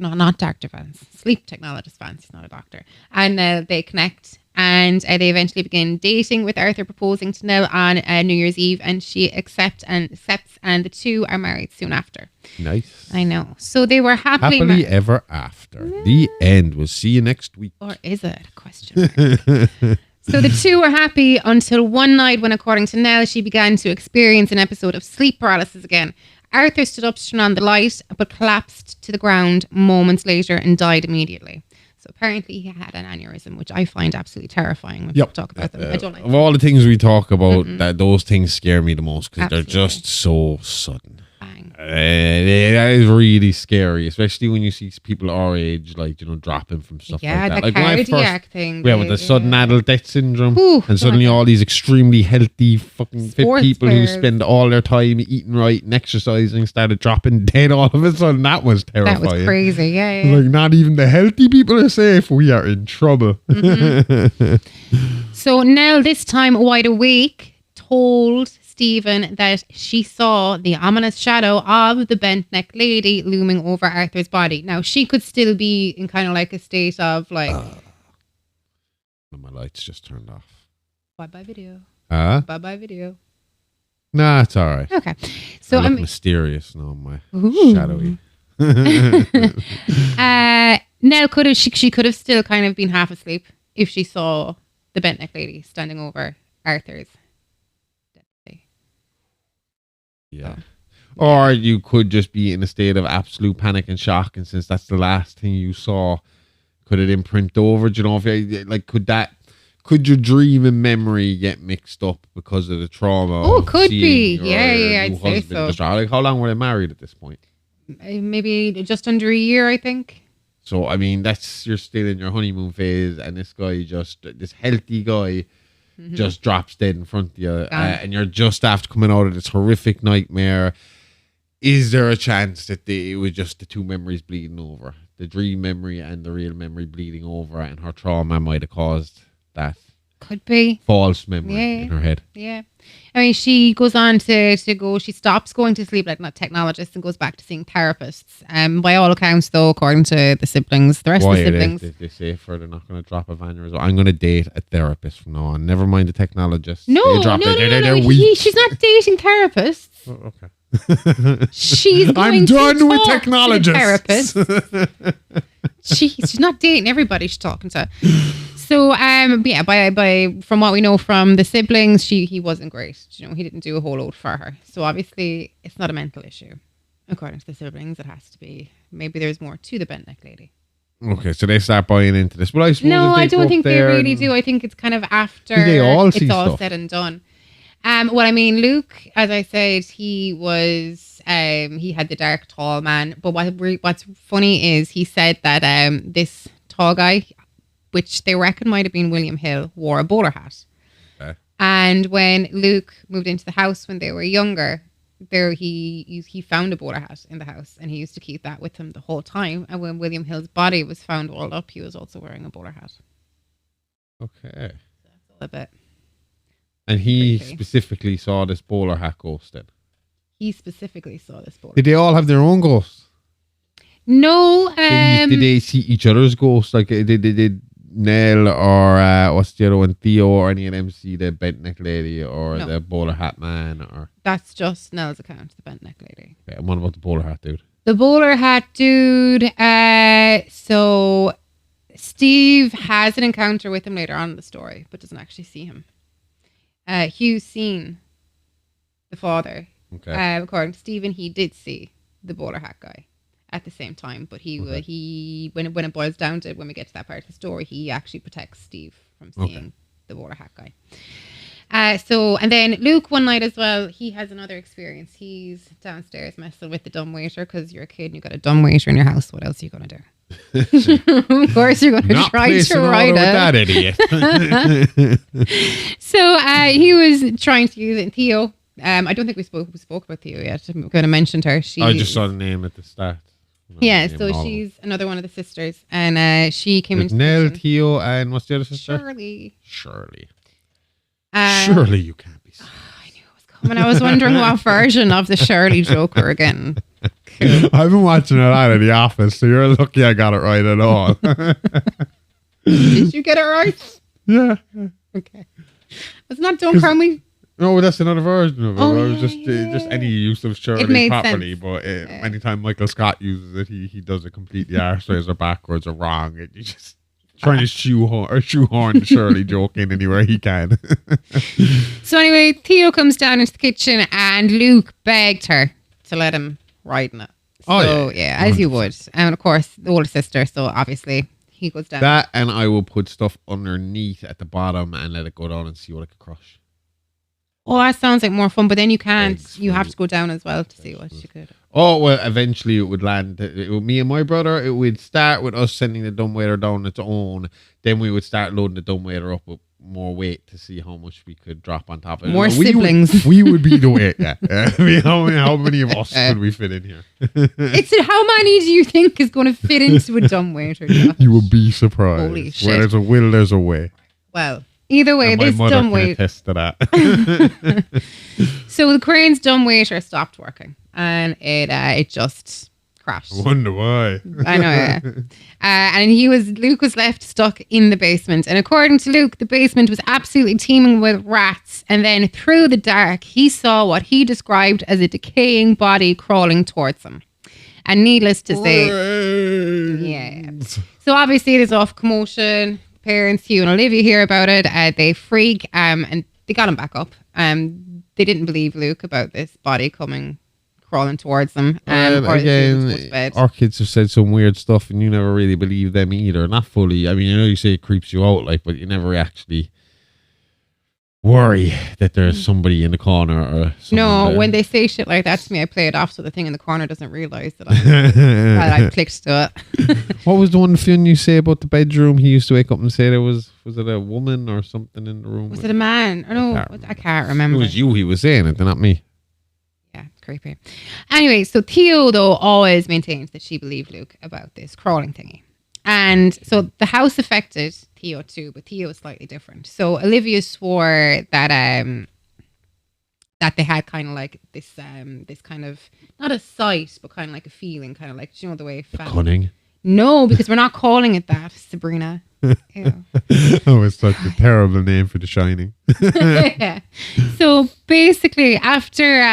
Vance, sleep technologist Vance, he's not a doctor, and they connect. And they eventually begin dating, with Arthur proposing to Nell on New Year's Eve, and she accepts, and the two are married soon after. Nice. I know. So they were happily ever after. The end. We'll see you next week. Or is it? Question mark. So the two were happy until one night when, according to Nell, she began to experience an episode of sleep paralysis again. Arthur stood up to turn on the light, but collapsed to the ground moments later and died immediately. So apparently he had an aneurysm, which I find absolutely terrifying when people talk about them. I don't like of all the things we talk about, those things scare me the most because they're just so sudden. Bang. That is really scary, especially when you see people our age, dropping from stuff like that. The cardiac thing. Yeah, with the sudden adult death syndrome. Ooh, and suddenly all these extremely healthy, fucking fit people who spend all their time eating right and exercising started dropping dead all of a sudden. That was terrifying. That was crazy, yeah. Like, not even the healthy people are safe. We are in trouble. So Nell, this time wide awake, told Stephen that she saw the ominous shadow of the bent neck lady looming over Arthur's body. Now, she could still be in kind of like a state of like... My lights just turned off. Bye-bye video. Bye-bye video. Nah, it's all right. Okay. So I'm mysterious now, my shadowy. Nell she could have still kind of been half asleep if she saw the bent neck lady standing over Arthur's. Yeah. Or you could just be in a state of absolute panic and shock, and since that's the last thing you saw, could it imprint over? Do you know, could your dream and memory get mixed up because of the trauma? Oh, could be. Yeah, I'd say so. Like, how long were they married at this point? Maybe just under a year, I think. So, I mean, you're still in your honeymoon phase, and this healthy guy, just drops dead in front of you, and you're just after coming out of this horrific nightmare. Is there a chance that it was just the two memories bleeding over? The dream memory and the real memory bleeding over, and her trauma might have caused that. Could be. False memory in her head. Yeah. I mean, she goes on to go, she stops going to sleep like not technologists and goes back to seeing therapists. By all accounts, though, according to the siblings, the rest of the siblings. They say they're not going to drop a aneurysm. I'm going to date a therapist from now on. Never mind the technologists. No. She's not dating therapists. Oh, okay. She's going I'm done to with talk technologists. To the therapist. She's not dating everybody she's talking to. So, by from what we know from the siblings, he wasn't great. You know, he didn't do a whole lot for her. So obviously, it's not a mental issue, according to the siblings. It has to be. Maybe there's more to the bent neck lady. Okay, so they start buying into this. Well, I suppose no, I don't think they really do. I think it's kind of after it's all said and done. Well, I mean, Luke, as I said, he was he had the dark, tall man. But what's funny is he said that this tall guy, which they reckon might have been William Hill, wore a bowler hat. Okay. And when Luke moved into the house when they were younger, he found a bowler hat in the house, and he used to keep that with him the whole time. And when William Hill's body was found rolled up, he was also wearing a bowler hat. Okay. So that's all a bit. And he specifically saw this bowler hat ghost then? He specifically saw this bowler. Did they all have their own ghosts? No. Did they see each other's ghosts? Like, did Nell or what's the other one, Theo, or any of them see the bent neck lady or the bowler hat man? Or that's just Nell's account, the bent neck lady. Okay, and what about the bowler hat dude? The bowler hat dude, so Steve has an encounter with him later on in the story, but doesn't actually see him. Hugh's seen the father. Okay. According to Stephen, he did see the bowler hat guy at the same time, but when it boils down to it, when we get to that part of the story, he actually protects Steve from seeing the bowler hat guy. And then Luke one night as well, he has another experience. He's downstairs messing with the dumbwaiter, because you're a kid and you got a dumbwaiter in your house. What else are you gonna do? Of course you're going to try to write it. That idiot. So he was trying to use it. Theo, I don't think we spoke about Theo yet. I'm going to mention her. I just saw the name at the start. Yeah, so she's another one of the sisters, and she came into Nell, Theo, and what's the other sister? Shirley. Surely you can't be serious. I knew it was coming. I was wondering what version of the Shirley joke we're getting. Cool. I've been watching a lot of The Office, so you're lucky I got it right at all. Did you get it right? Yeah. Okay. It's not Don't Crown Me. No, that's another version of it. Oh, it was just any use of Shirley properly, sense. But anytime Michael Scott uses it, he does it completely arseways or backwards or wrong. You just trying to shoehorn the Shirley joke in anywhere he can. So anyway, Theo comes down into the kitchen, and Luke begged her to let him ride in it. So yeah, as you would. And of course, the older sister, so obviously he goes down. That, and I will put stuff underneath at the bottom and let it go down and see what I can crush. Oh, that sounds like more fun, but then you can't. You have to go down as well to see what you could. Oh, well, eventually it would land. Me and my brother, it would start with us sending the dumbwaiter down its own. Then we would start loading the dumbwaiter up with more weight to see how much we could drop on top of it. More siblings. We would be the weight, yeah. I mean, how many of us could we fit in here? How many do you think is going to fit into a dumbwaiter? You would be surprised. Holy shit. Where there's a will, there's a way. Well, either way, and this dumbwaiter. Attest to that. So the Crain's dumbwaiter stopped working, and it just crashed. I wonder why. I know, yeah. And Luke was left stuck in the basement. And according to Luke, the basement was absolutely teeming with rats. And then through the dark, he saw what he described as a decaying body crawling towards him. And needless to say, yeah. So obviously there's off commotion. Parents, Hugh and Olivia, hear about it. They freak, and they got him back up. They didn't believe Luke about this body crawling towards them. Again, our kids have said some weird stuff, and you never really believe them either. Not fully. I mean, I know you say it creeps you out, but you never actually worry that there's somebody in the corner or No, there. when they say shit like that to me, I play it off so the thing in the corner doesn't realise that I clicked to it. What was the one thing you say about the bedroom? He used to wake up and say there was it a woman or something in the room? Was it a man? Oh, no, I can't remember. It was you he was saying it, not me. Yeah, it's creepy. Anyway, so Theo, though, always maintains that she believed Luke about this crawling thingy. And so the house affected Theo too, but Theo was slightly different. So Olivia swore that that they had kind of like this kind of, not a sight, but kind of like a feeling, kind of like, do you know the way it felt? Cunning. No, because we're not calling it that, Sabrina. Ew. Oh, it's such a terrible name for The Shining. Yeah. So basically, after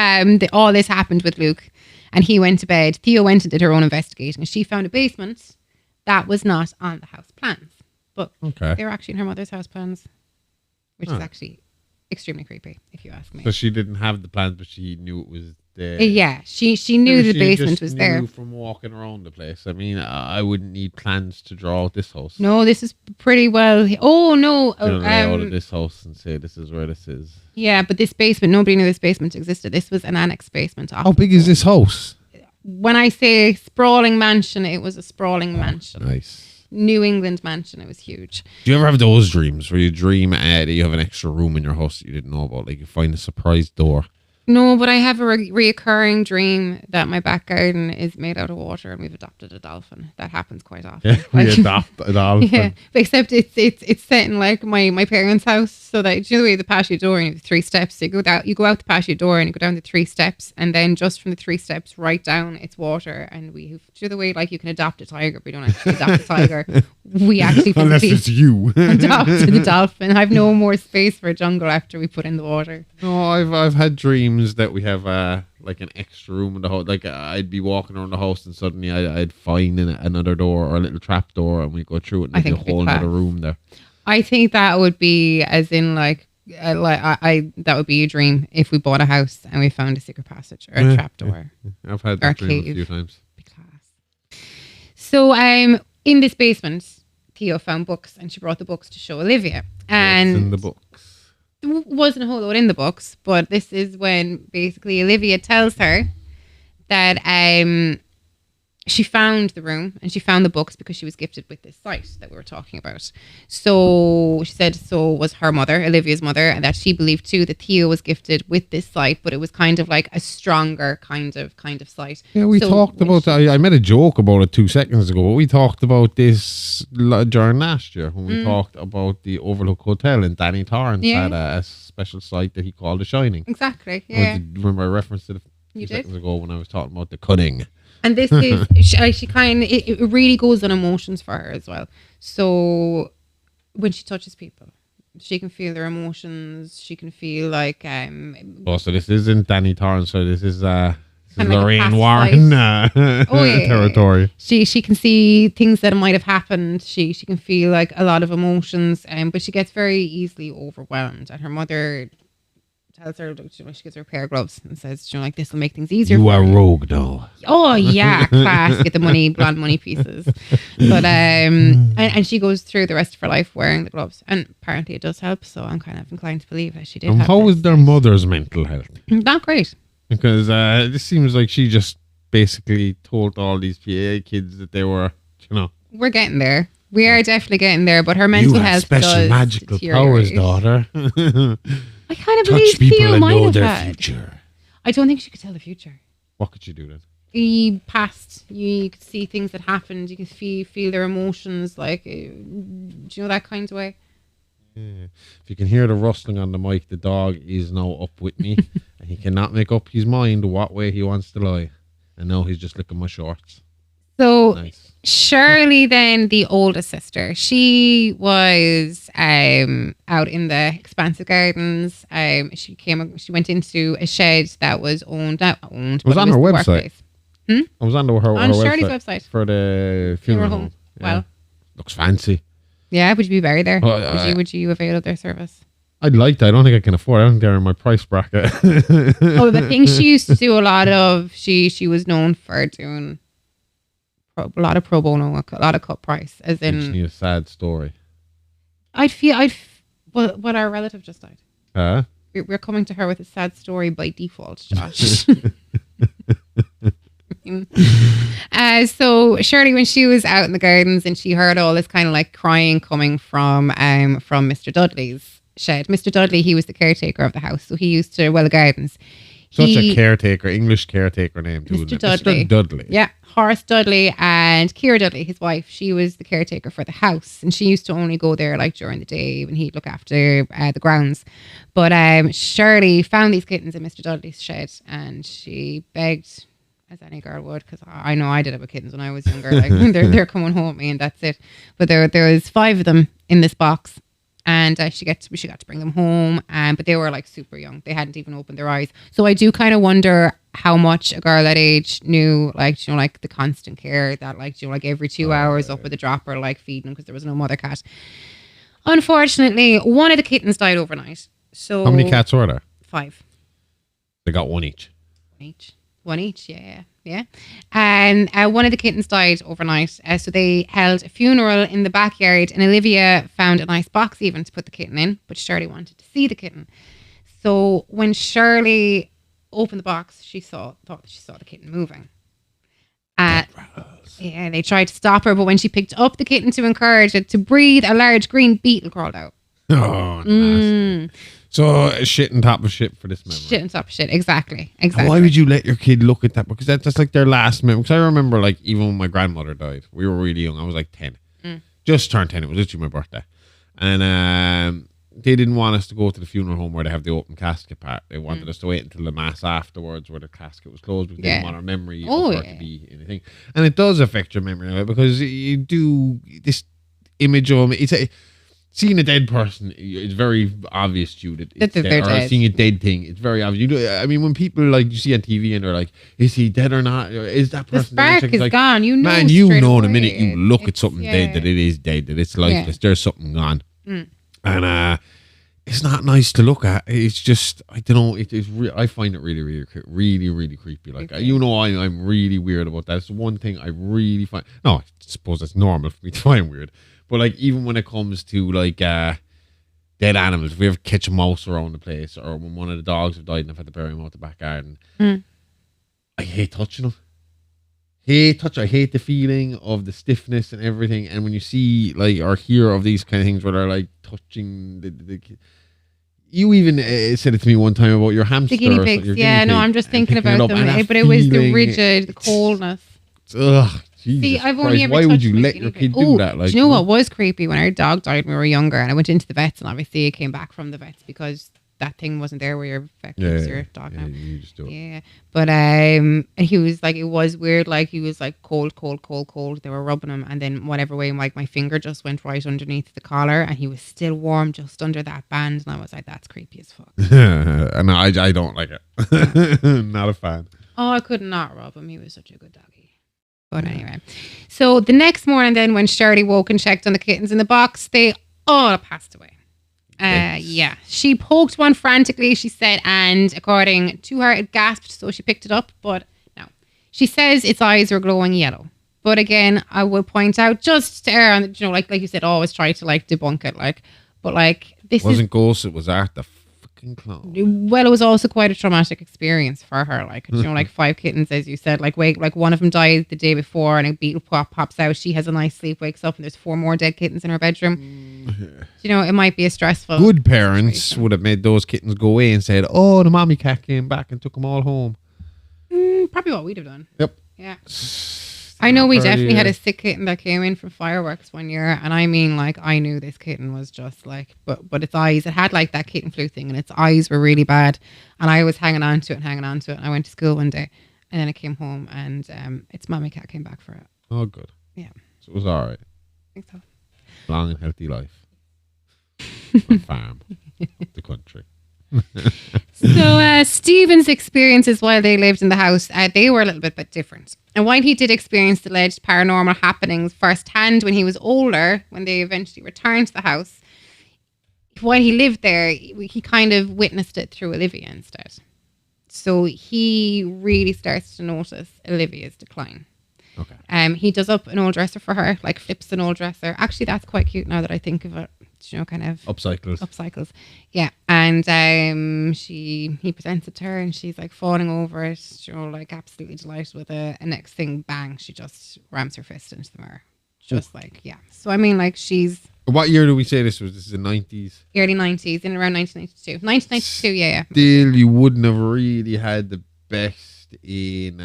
all this happened with Luke and he went to bed, Theo went and did her own investigating and she found a basement that was not on the house plans. But they were actually in her mother's house plans, which is actually extremely creepy, if you ask me. So she didn't have the plans, but she knew it was there. Yeah, she knew the basement was knew there. From walking around the place. I mean, I wouldn't need plans to draw out this house. No, this is pretty well. Oh no! Lay out of this house and say this is where this is. Yeah, but this basement, nobody knew this basement existed. This was an annex basement. How big is this house? When I say sprawling mansion, it was a sprawling mansion. Nice. New England mansion. It was huge. Do you ever have those dreams where you dream that you have an extra room in your house that you didn't know about? Like you find a surprise door. No, but I have a reoccurring dream that my back garden is made out of water and we've adopted a dolphin. That happens quite often. Yeah, we adopt a dolphin. Yeah, but except it's set in like my parents' house, so that, do you know the way the patio door and you have 3 steps? So you go out the patio door and you go down the 3 steps, and then just from the 3 steps right down it's water. And we have, do you know the way like you can adopt a tiger, but you don't actually adopt a tiger. We actually Unless it's you. adopted the dolphin. I have no more space for a jungle after we put in the water. No, I've had dreams that we have like an extra room in the house. Like I'd be walking around the house and suddenly I'd find another door or a little trap door and we go through it and there'd be a whole other room there. I think that would be as in like that would be a dream if we bought a house and we found a secret passage or a trap door. I've had that dream a few times. Be class. So in this basement, Theo found books and she brought the books to show Olivia. And what's in the books? There wasn't a whole lot in the books, but this is when basically Olivia tells her that she found the room and she found the books because she was gifted with this sight that we were talking about. So she said so was her mother, Olivia's mother, and that she believed too that Theo was gifted with this sight, but it was kind of like a stronger kind of sight. Yeah, we talked about that. I made a joke about it 2 seconds ago. We talked about this during last year when we talked about the Overlook Hotel, and Danny Torrance had a special sight that he called The Shining. Exactly. Yeah. Remember I referenced it a few seconds ago when I was talking about the cunning. And this is, she kind of, it really goes on emotions for her as well. So when she touches people, she can feel their emotions. She can feel like... so this isn't Danny Torrance, so this is Lorraine like Warren territory. She can see things that might have happened. She can feel like a lot of emotions, but she gets very easily overwhelmed. And her mother tells her, she gives her a pair of gloves and says, like, this will make things easier. You are rogue, though. Oh yeah, class. Get the blonde money pieces. But and she goes through the rest of her life wearing the gloves, and apparently it does help. So I'm kind of inclined to believe that she did. How was their mother's mental health? Not great. Because this seems like she just basically told all these PA kids that they were, We're getting there. We are definitely getting there, but her mental health special magical powers, daughter. I kind of believe Theo might have had. Future. I don't think she could tell the future. What could you do then? You past, you could see things that happened. You could feel their emotions, like, do you know, that kind of way. Yeah. If you can hear the rustling on the mic, the dog is now up with me, and he cannot make up his mind what way he wants to lie. And now he's just licking my shorts. So nice. Shirley, then the oldest sister, she was out in the expansive gardens. She went into a shed that was owned. Not owned. It was on her website. I was on her Shirley's website for the funeral home. Yeah. Well, looks fancy. Yeah, would you be buried there? Would you avail of their service? I'd like that. I don't think I can afford it. I don't think they're in my price bracket. The thing she used to do a lot of, she was known for doing a lot of pro bono, a lot of cut price, as in... Teach me a sad story. Well, our relative just died. We're coming to her with a sad story by default, Josh. So Shirley, when she was out in the gardens and she heard all this kind of like crying coming from Mr. Dudley's shed. Mr. Dudley, he was the caretaker of the house, so he used to the gardens. Such a caretaker, English caretaker name too. Mr. Dudley. Mr. Dudley. Yeah, Horace Dudley and Kira Dudley, his wife. She was the caretaker for the house, and she used to only go there like during the day when he'd look after the grounds. But Shirley found these kittens in Mr. Dudley's shed, and she begged, as any girl would, because I know I did have a kittens when I was younger. Like they're coming home with me, and that's it. But there was 5 of them in this box. And she got to bring them home, but they were like super young. They hadn't even opened their eyes. So I do kind of wonder how much a girl that age knew, like, you know, like the constant care that, like, you know, like every 2 hours up with a dropper, like feeding them because there was no mother cat. Unfortunately, one of the kittens died overnight. So how many cats were there? 5. They got one each. One each, yeah. And one of the kittens died overnight. So they held a funeral in the backyard, and Olivia found a nice box even to put the kitten in, but Shirley wanted to see the kitten. So when Shirley opened the box, she thought that she saw the kitten moving. Yeah, they tried to stop her, but when she picked up the kitten to encourage it to breathe, a large green beetle crawled out. Oh, nasty. So shit on top of shit for this memory. Shit on top of shit, exactly. And why would you let your kid look at that? Because that's like their last memory. Because I remember, like, even when my grandmother died, we were really young. I was like 10. Just turned 10. It was literally my birthday. And they didn't want us to go to the funeral home where they have the open casket part. They wanted us to wait until the mass afterwards where the casket was closed because they didn't want our memory of her to be anything. And it does affect your memory, right? Because you do this image of them. Seeing a dead person, it's very obvious to you that it's dead. Or seeing a dead thing, it's very obvious. I mean, when people, like, you see on TV and they're like, is he dead or not? Is that person dead? The spark is gone. You know, man, you know the minute you look at something dead that it is dead, that it's lifeless. There's something gone. And it's not nice to look at. It's just, I don't know. I find it really creepy. Like, you know, I'm really weird about that. It's the one thing I really find. No, I suppose that's normal for me to find weird. But, like, even when it comes to, like, dead animals, if we ever catch a mouse around the place, or when one of the dogs have died and I've had to bury him out the back garden, I hate touching them. I hate the feeling of the stiffness and everything. And when you see, like, or hear of these kind of things where they're, like, touching the you even said it to me one time about your hamster. The guinea pigs. Yeah, no, I'm just thinking about them. But it was the rigid, the coldness. Ugh. Jesus See, I've Christ, only ever why would touched you my let guinea your pig. kid do that? Like, do you know what was creepy? When our dog died when we were younger, and I went into the vets, and obviously it came back from the vets because that thing wasn't there where your vet keeps your dog now. You just do it. Yeah, but and he was like, it was weird. Like, he was like cold. They were rubbing him, and then whatever way, like, my finger just went right underneath the collar, and he was still warm just under that band, and I was like, that's creepy as fuck. And I don't like it. Not a fan. Oh, I could not rub him. He was such a good doggy. But anyway, so the next morning then, when Shirley woke and checked on the kittens in the box, they all passed away. Yeah, she poked one frantically, she said, and according to her, it gasped, so she picked it up. But no, she says its eyes were glowing yellow. But again, I will point out, just to err on, you know, like you said, always try to, like, debunk it, like, but, like, this wasn't ghosts, it was art the fucking clown. Well, it was also quite a traumatic experience for her, like, you know, like 5 kittens, as you said, like, one of them died the day before, and a beetle pops out. She has a nice sleep, wakes up, and there's 4 more dead kittens in her bedroom. You know, it might be a stressful. Good parents situation. Would have made those kittens go away and said, "Oh, the mommy cat came back and took them all home." Probably what we'd have done. Yep. Yeah. I know we definitely had a sick kitten that came in from fireworks one year, and I mean, like, I knew this kitten was just like, but its eyes, it had like that kitten flu thing, and its eyes were really bad, and I was hanging on to it, and I went to school one day, and then I came home, and its mommy cat came back for it. Oh, good. Yeah. So it was all right. I think so. Long and healthy life. On farm. The country. So Stephen's experiences while they lived in the house, they were a little bit different. And while he did experience the alleged paranormal happenings firsthand when he was older, when they eventually returned to the house, while he lived there, he kind of witnessed it through Olivia instead. So he really starts to notice Olivia's decline. Okay. He does up an old dresser for her, like flips an old dresser. Actually, that's quite cute now that I think of it. kind of Upcycles. Yeah, and he presents it to her, and she's like falling over it, like absolutely delighted with it. And next thing, bang, she just rams her fist into the mirror, just like So I mean, like she's. What year do we say this was? This is the 90s? Early 90s, in around 1992. 1992, yeah. Still, you wouldn't have really had the best in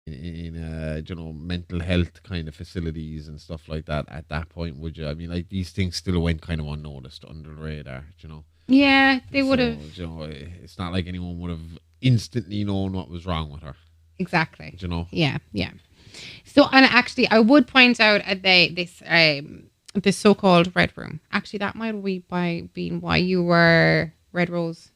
mental health kind of facilities and stuff like that at that point, would you? I mean, like these things still went kind of unnoticed under the radar, Yeah, they would have. It's not like anyone would have instantly known what was wrong with her. Exactly. Yeah. So, and actually, I would point out this so-called red room. Actually, that might be being why you were Red Rose.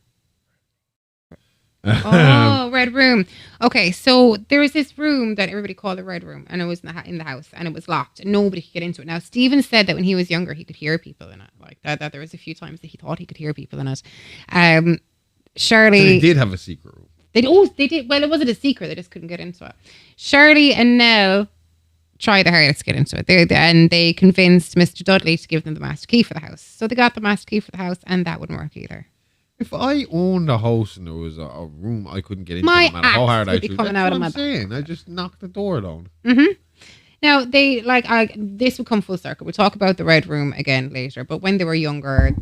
Oh, red room. Okay, so there was this room that everybody called the red room, and it was in the house, and it was locked, and nobody could get into it. Now, Stephen said that when he was younger, he could hear people in it, like that there was a few times that he thought he could hear people in it. Shirley, so they did have a secret room. They did. Well, it wasn't a secret; they just couldn't get into it. Shirley and Nell tried their hardest to get into it, and they convinced Mr. Dudley to give them the master key for the house. So they got the master key for the house, and that wouldn't work either. If I owned a house and there was a room I couldn't get into, no matter how hard I tried, that's what I'm saying. I just knocked the door down. Mm-hmm. Now, this would come full circle. We'll talk about the red room again later, but when they were younger,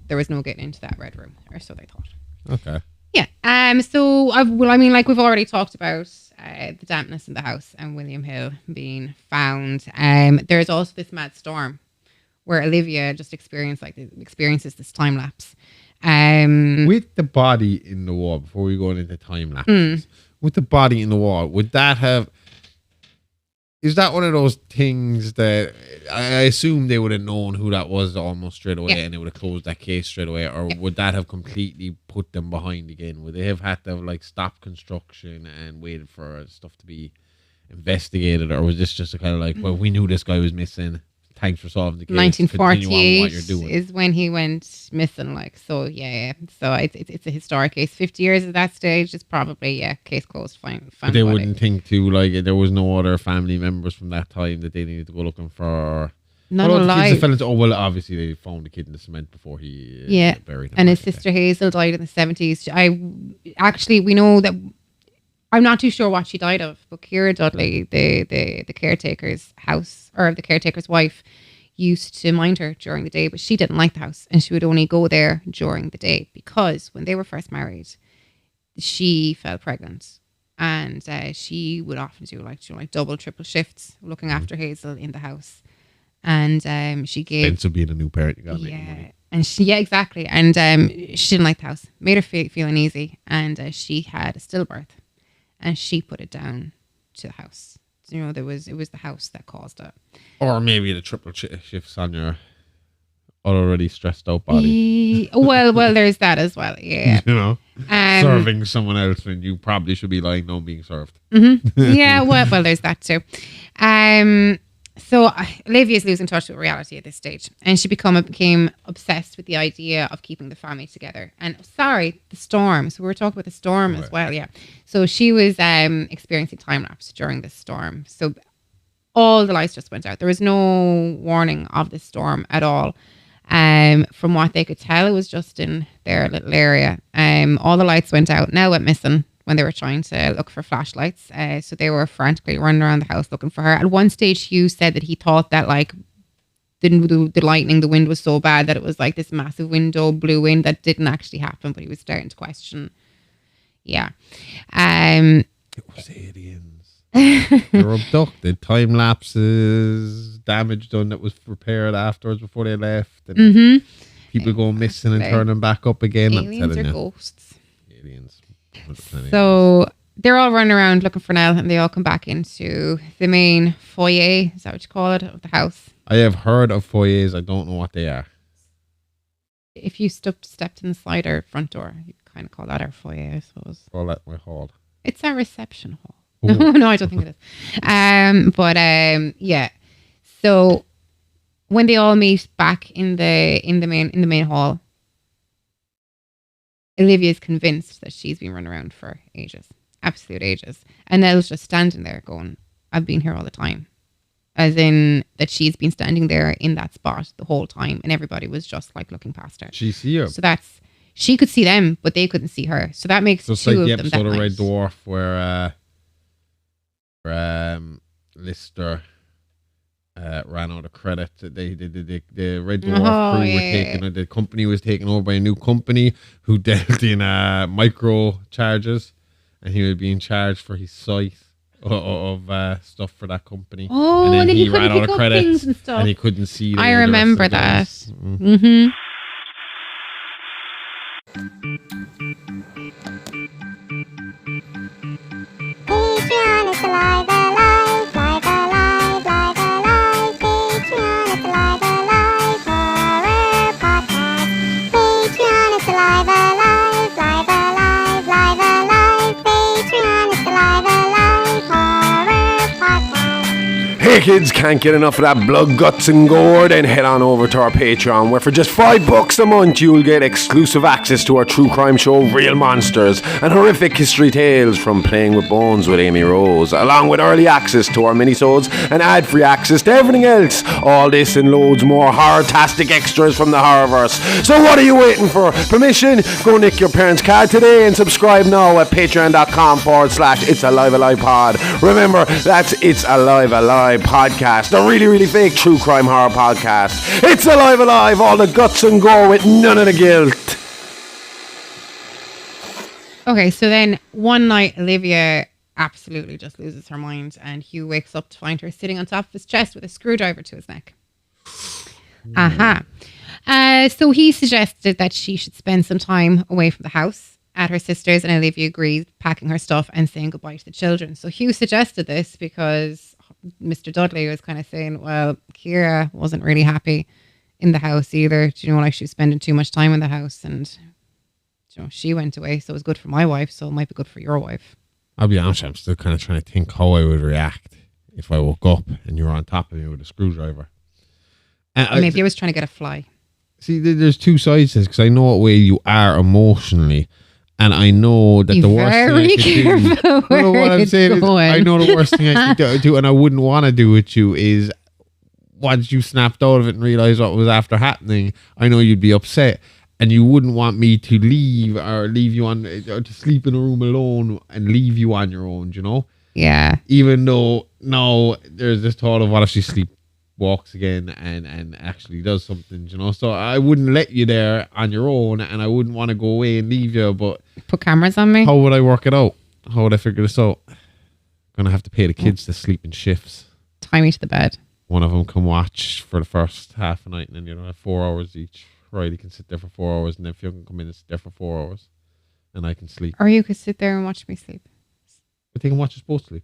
there was no getting into that red room, or so they thought. Okay. Yeah. So, we've already talked about the dampness in the house and William Hill being found. There's also this mad storm where Olivia just experiences this time lapse. With the body in the wall, before we go into time lapses, with the body in the wall, is that one of those things that I assume they would have known who that was almost straight away, and they would have closed that case straight away, or would that have completely put them behind again? Would they have had to have stop construction and waited for stuff to be investigated, or was this just a kind of well, we knew this guy was missing, thanks for solving the case. 1948 is when he went missing. So it's a historic case. 50 years at that stage is probably case closed. Fine. But they wouldn't think to there was no other family members from that time that they needed to go looking for. Not alive. Obviously they found the kid in the cement before he buried him. And his sister Hazel died in the 70s. We know that. I'm not too sure what she died of, but Kira Dudley, the caretaker's house, or the caretaker's wife, used to mind her during the day, but she didn't like the house, and she would only go there during the day because when they were first married, she fell pregnant, and she would often do double, triple shifts looking after Hazel in the house, and she gave. Sense of being a new parent, you got money. And exactly, and she didn't like the house, made her feel uneasy, and she had a stillbirth. And she put it down to the house. So, it was the house that caused it. Or maybe the triple shifts on your already stressed out body. Well, there's that as well. Yeah. Serving someone else when you probably should be lying down being served. Mm-hmm. Yeah. Well, there's that too. So Olivia's losing touch with reality at this stage, and she became obsessed with the idea of keeping the family together. And the storm. So we were talking about the storm as well. Yeah. So she was experiencing time lapse during the storm. So all the lights just went out. There was no warning of the storm at all. From what they could tell, it was just in their little area. All the lights went out. Nell went missing when they were trying to look for flashlights. So they were frantically running around the house looking for her. At one stage, Hugh said that he thought that the lightning, the wind was so bad that it was this massive window blew in. That didn't actually happen, but he was starting to question. Yeah. It was aliens. They were abducted. Time lapses, damage done that was repaired afterwards before they left. And people going missing and turning back up again. Aliens or ghosts. Aliens. So they're all running around looking for Nell, and they all come back into the main foyer. Is that what you call it, of the house? I have heard of foyers. I don't know what they are. If you stepped inside our front door, you kind of call that our foyer, I suppose. Call that my hall. It's our reception hall. No, I don't think it is. Yeah. So when they all meet back in the main hall, Olivia's convinced that she's been running around for ages, absolute ages. And Nell's just standing there going, I've been here all the time. as in that she's been standing there in that spot the whole time, and everybody was just like looking past her. She see her. So that's she could see them, but they couldn't see her. So that makes So it's two like the of them episode that of night. Red Dwarf where Lister ran out of credit. The Red Dwarf crew were taking the company was taken over by a new company who dealt in micro charges, and he was being charged for his sight of stuff for that company. Oh, and then he ran couldn't out pick of up credits things and stuff. and he couldn't see. I remember that. Mm-hmm. Patreon is alive, alive, live, alive, live, alive. Patreon is alive, alive, horror podcast. Patreon is alive, alive, live, alive, live, alive. Patreon is alive, alive, horror podcast. Hey kids, can't get enough of that blood, guts and gore? Then head on over to our Patreon, where for just $5 a month you'll get exclusive access to our true crime show Real Monsters and horrific history tales from Playing with Bones with Aimee Rose, along with early access to our minisodes and ad-free access to everything else. All this and loads more horror-tastic extras from the Horrorverse. So what are you waiting for? Permission? Go nick your parents' card today and subscribe now at patreon.com/It's Alive Alive Pod. Remember, that's It's Alive Alive Podcast, the really, really fake true crime horror podcast. It's Alive Alive, all the guts and gore with none of the guilt. Okay, so then one night Olivia absolutely just loses her mind, and Hugh wakes up to find her sitting on top of his chest with a screwdriver to his neck. So he suggested that she should spend some time away from the house at her sister's, and Olivia agreed, packing her stuff and saying goodbye to the children. So Hugh suggested this because Mr. Dudley was kind of saying, well, Kira wasn't really happy in the house either. Do you know, like she was spending too much time in the house, and you know, she went away, so it was good for my wife, so it might be good for your wife. I'll be honest, I'm still kind of trying to think how I would react if I woke up and you were on top of me with a screwdriver. And Maybe I was trying to get a fly. See, there's two sides to this, because I know what way you are emotionally, and I know that Be the worst very thing I could careful do. No, what where I'm it's saying is, going. I know the worst thing I could do, and I wouldn't want to do with you is once you snapped out of it and realised what was after happening, I know you'd be upset. And you wouldn't want me to leave you on, or to sleep in a room alone and leave you on your own, you know? Yeah. Even though now there's this thought of what if she sleepwalks again and actually does something, you know? So I wouldn't let you there on your own, and I wouldn't want to go away and leave you, but Put cameras on me. how would I work it out? How would I figure this out? Gonna have to pay the kids to sleep in shifts. Tie me to the bed. One of them can watch for the first half a night, and then you know, have 4 hours each. Right, he can sit there for 4 hours, and then Phil can come in and sit there for 4 hours, and I can sleep. Or you could sit there and watch me sleep. But they can watch us both sleep.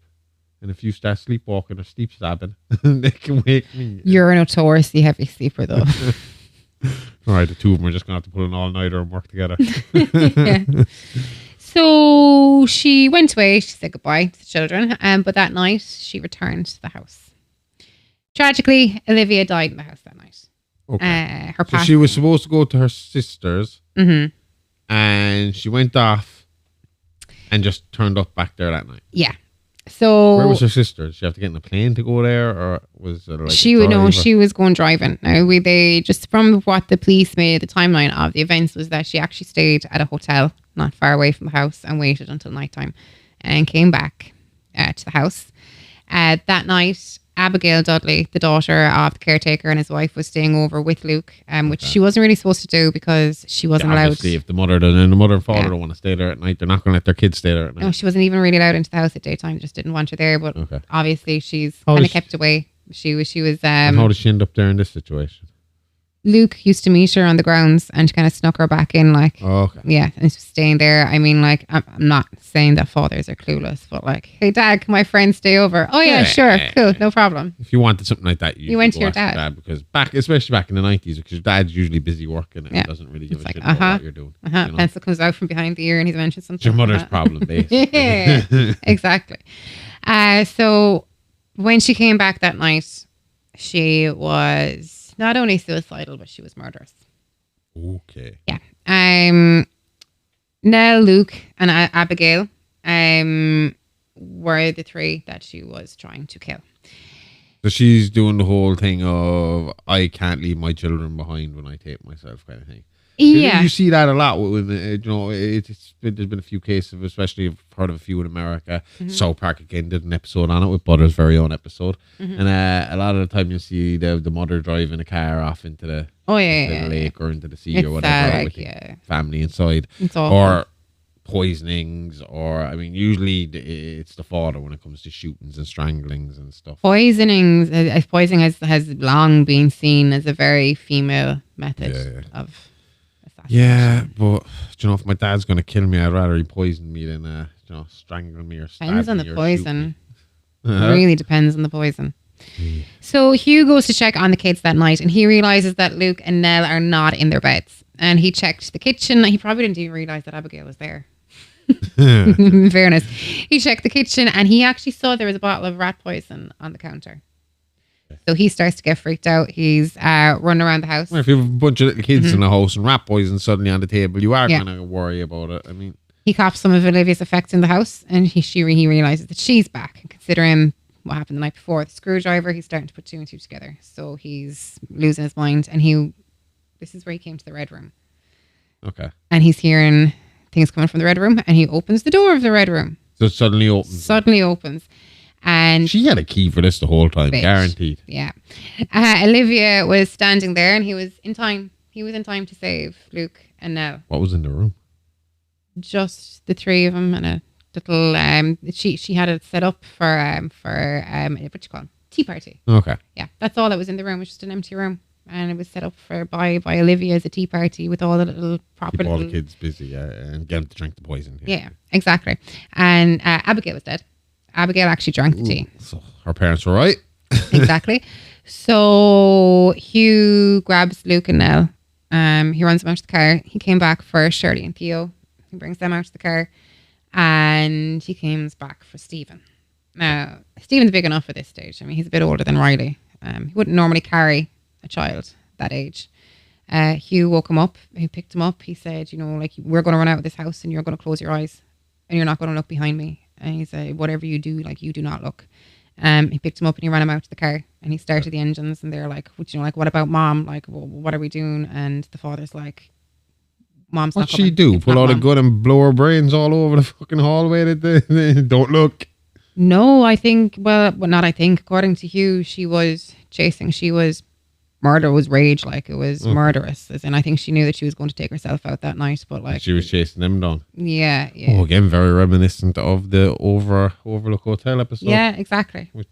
And if you start sleepwalking or sleep stabbing, they can wake me. You're a notoriously heavy sleeper, though. All right, the two of them are just going to have to pull an all-nighter and work together. Yeah. So she went away. She said goodbye to the children. But that night, she returned to the house. Tragically, Olivia died in the house that night. Okay. Her So she was supposed to go to her sister's, and she went off and just turned up back there that night. Yeah. So where was her sister? Did she have to get in a plane to go there, or was it like she would know she was going driving. Now they just from what the police made the timeline of the events was that she actually stayed at a hotel not far away from the house and waited until nighttime, and came back to the house. That night, Abigail Dudley, the daughter of the caretaker, and his wife was staying over with Luke, which she wasn't really supposed to do because she wasn't allowed. Obviously, if the mother and father don't want to stay there at night, they're not going to let their kids stay there at night. No, she wasn't even really allowed into the house at daytime. Just didn't want her there. But obviously, she's kind of kept away. She was. And how did she end up there in this situation? Luke used to meet her on the grounds and she kind of snuck her back in, like, yeah, and she was staying there. I mean, like, I'm not saying that fathers are clueless, but like, hey, Dad, can my friend stay over? Oh, yeah, sure, cool, no problem. If you wanted something like that, you went to your dad. Because especially back in the 90s, because your dad's usually busy working and doesn't really give a shit about what you're doing. You know? Pencil comes out from behind the ear and he's mentioned something. It's your mother's problem, basically. Yeah, exactly. So when she came back that night, she was not only suicidal, but she was murderous. Okay. Yeah. Nell, Luke, and Abigail were the three that she was trying to kill. So she's doing the whole thing of I can't leave my children behind when I take myself kind of thing. Yeah. You see that a lot with there's been a few cases of, especially I've heard of a few in America. South Park again did an episode on it with Butter's very own episode. And a lot of the time you see the mother driving a car off into the lake or into the sea or whatever with the family inside. It's awful. Or poisonings, or I mean usually it's the father when it comes to shootings and stranglings and stuff. Poisoning has long been seen as a very female method of assassination. Yeah, but if my dad's going to kill me, I'd rather he poison me than strangle me or stab Depends on me the or poison. shoot me. It really depends on the poison. So Hugh goes to check on the kids that night, and he realizes that Luke and Nell are not in their beds. And he checked the kitchen. He probably didn't even realize that Abigail was there. In fairness, he checked the kitchen, and he actually saw there was a bottle of rat poison on the counter. So he starts to get freaked out. He's running around the house. Well, if you have a bunch of little kids in the house and rat poison suddenly on the table, you are kind of worried about it. I mean, he cops some of Olivia's effects in the house, and he realizes that she's back. And considering what happened the night before, the screwdriver, he's starting to put 2 and 2 together. So he's losing his mind, and this is where he came to the Red Room. Okay. And he's hearing things coming from the Red Room, and he opens the door of the Red Room. So it suddenly opens. And she had a key for this the whole time, guaranteed. Yeah. Olivia was standing there, and he was in time. He was in time to save Luke and Nell. What was in the room? Just the three of them, and a little. She had it set up for what you call it? Tea party. Okay. Yeah, that's all that was in the room. It was just an empty room, and it was set up by Olivia as a tea party with all the little proper. Keep all the kids busy, and get them to drink the poison. Yeah, exactly. And Abigail was dead. Abigail actually drank the tea. So her parents were right. Exactly. So Hugh grabs Luke and Nell. He runs them out to the car. He came back for Shirley and Theo. He brings them out to the car, and he comes back for Stephen. Now, Stephen's big enough at this stage. I mean, he's a bit older than Riley. He wouldn't normally carry a child that age. Hugh woke him up. He picked him up. He said, we're going to run out of this house, and you're going to close your eyes, and you're not going to look behind me. And he said, whatever you do, you do not look. He picked him up and he ran him out to the car, and he started the engines, and they're like, what about mom? What are we doing? And the father's like, mom's not coming. What'd she do? Pull out a gun and blow her brains all over the fucking hallway that don't look? No, according to Hugh, she was chasing. Murder was rage, it was murderous. And I think she knew that she was going to take herself out that night, but she was chasing them down. Yeah. Oh, again, very reminiscent of the Overlook Hotel episode. Yeah, exactly. With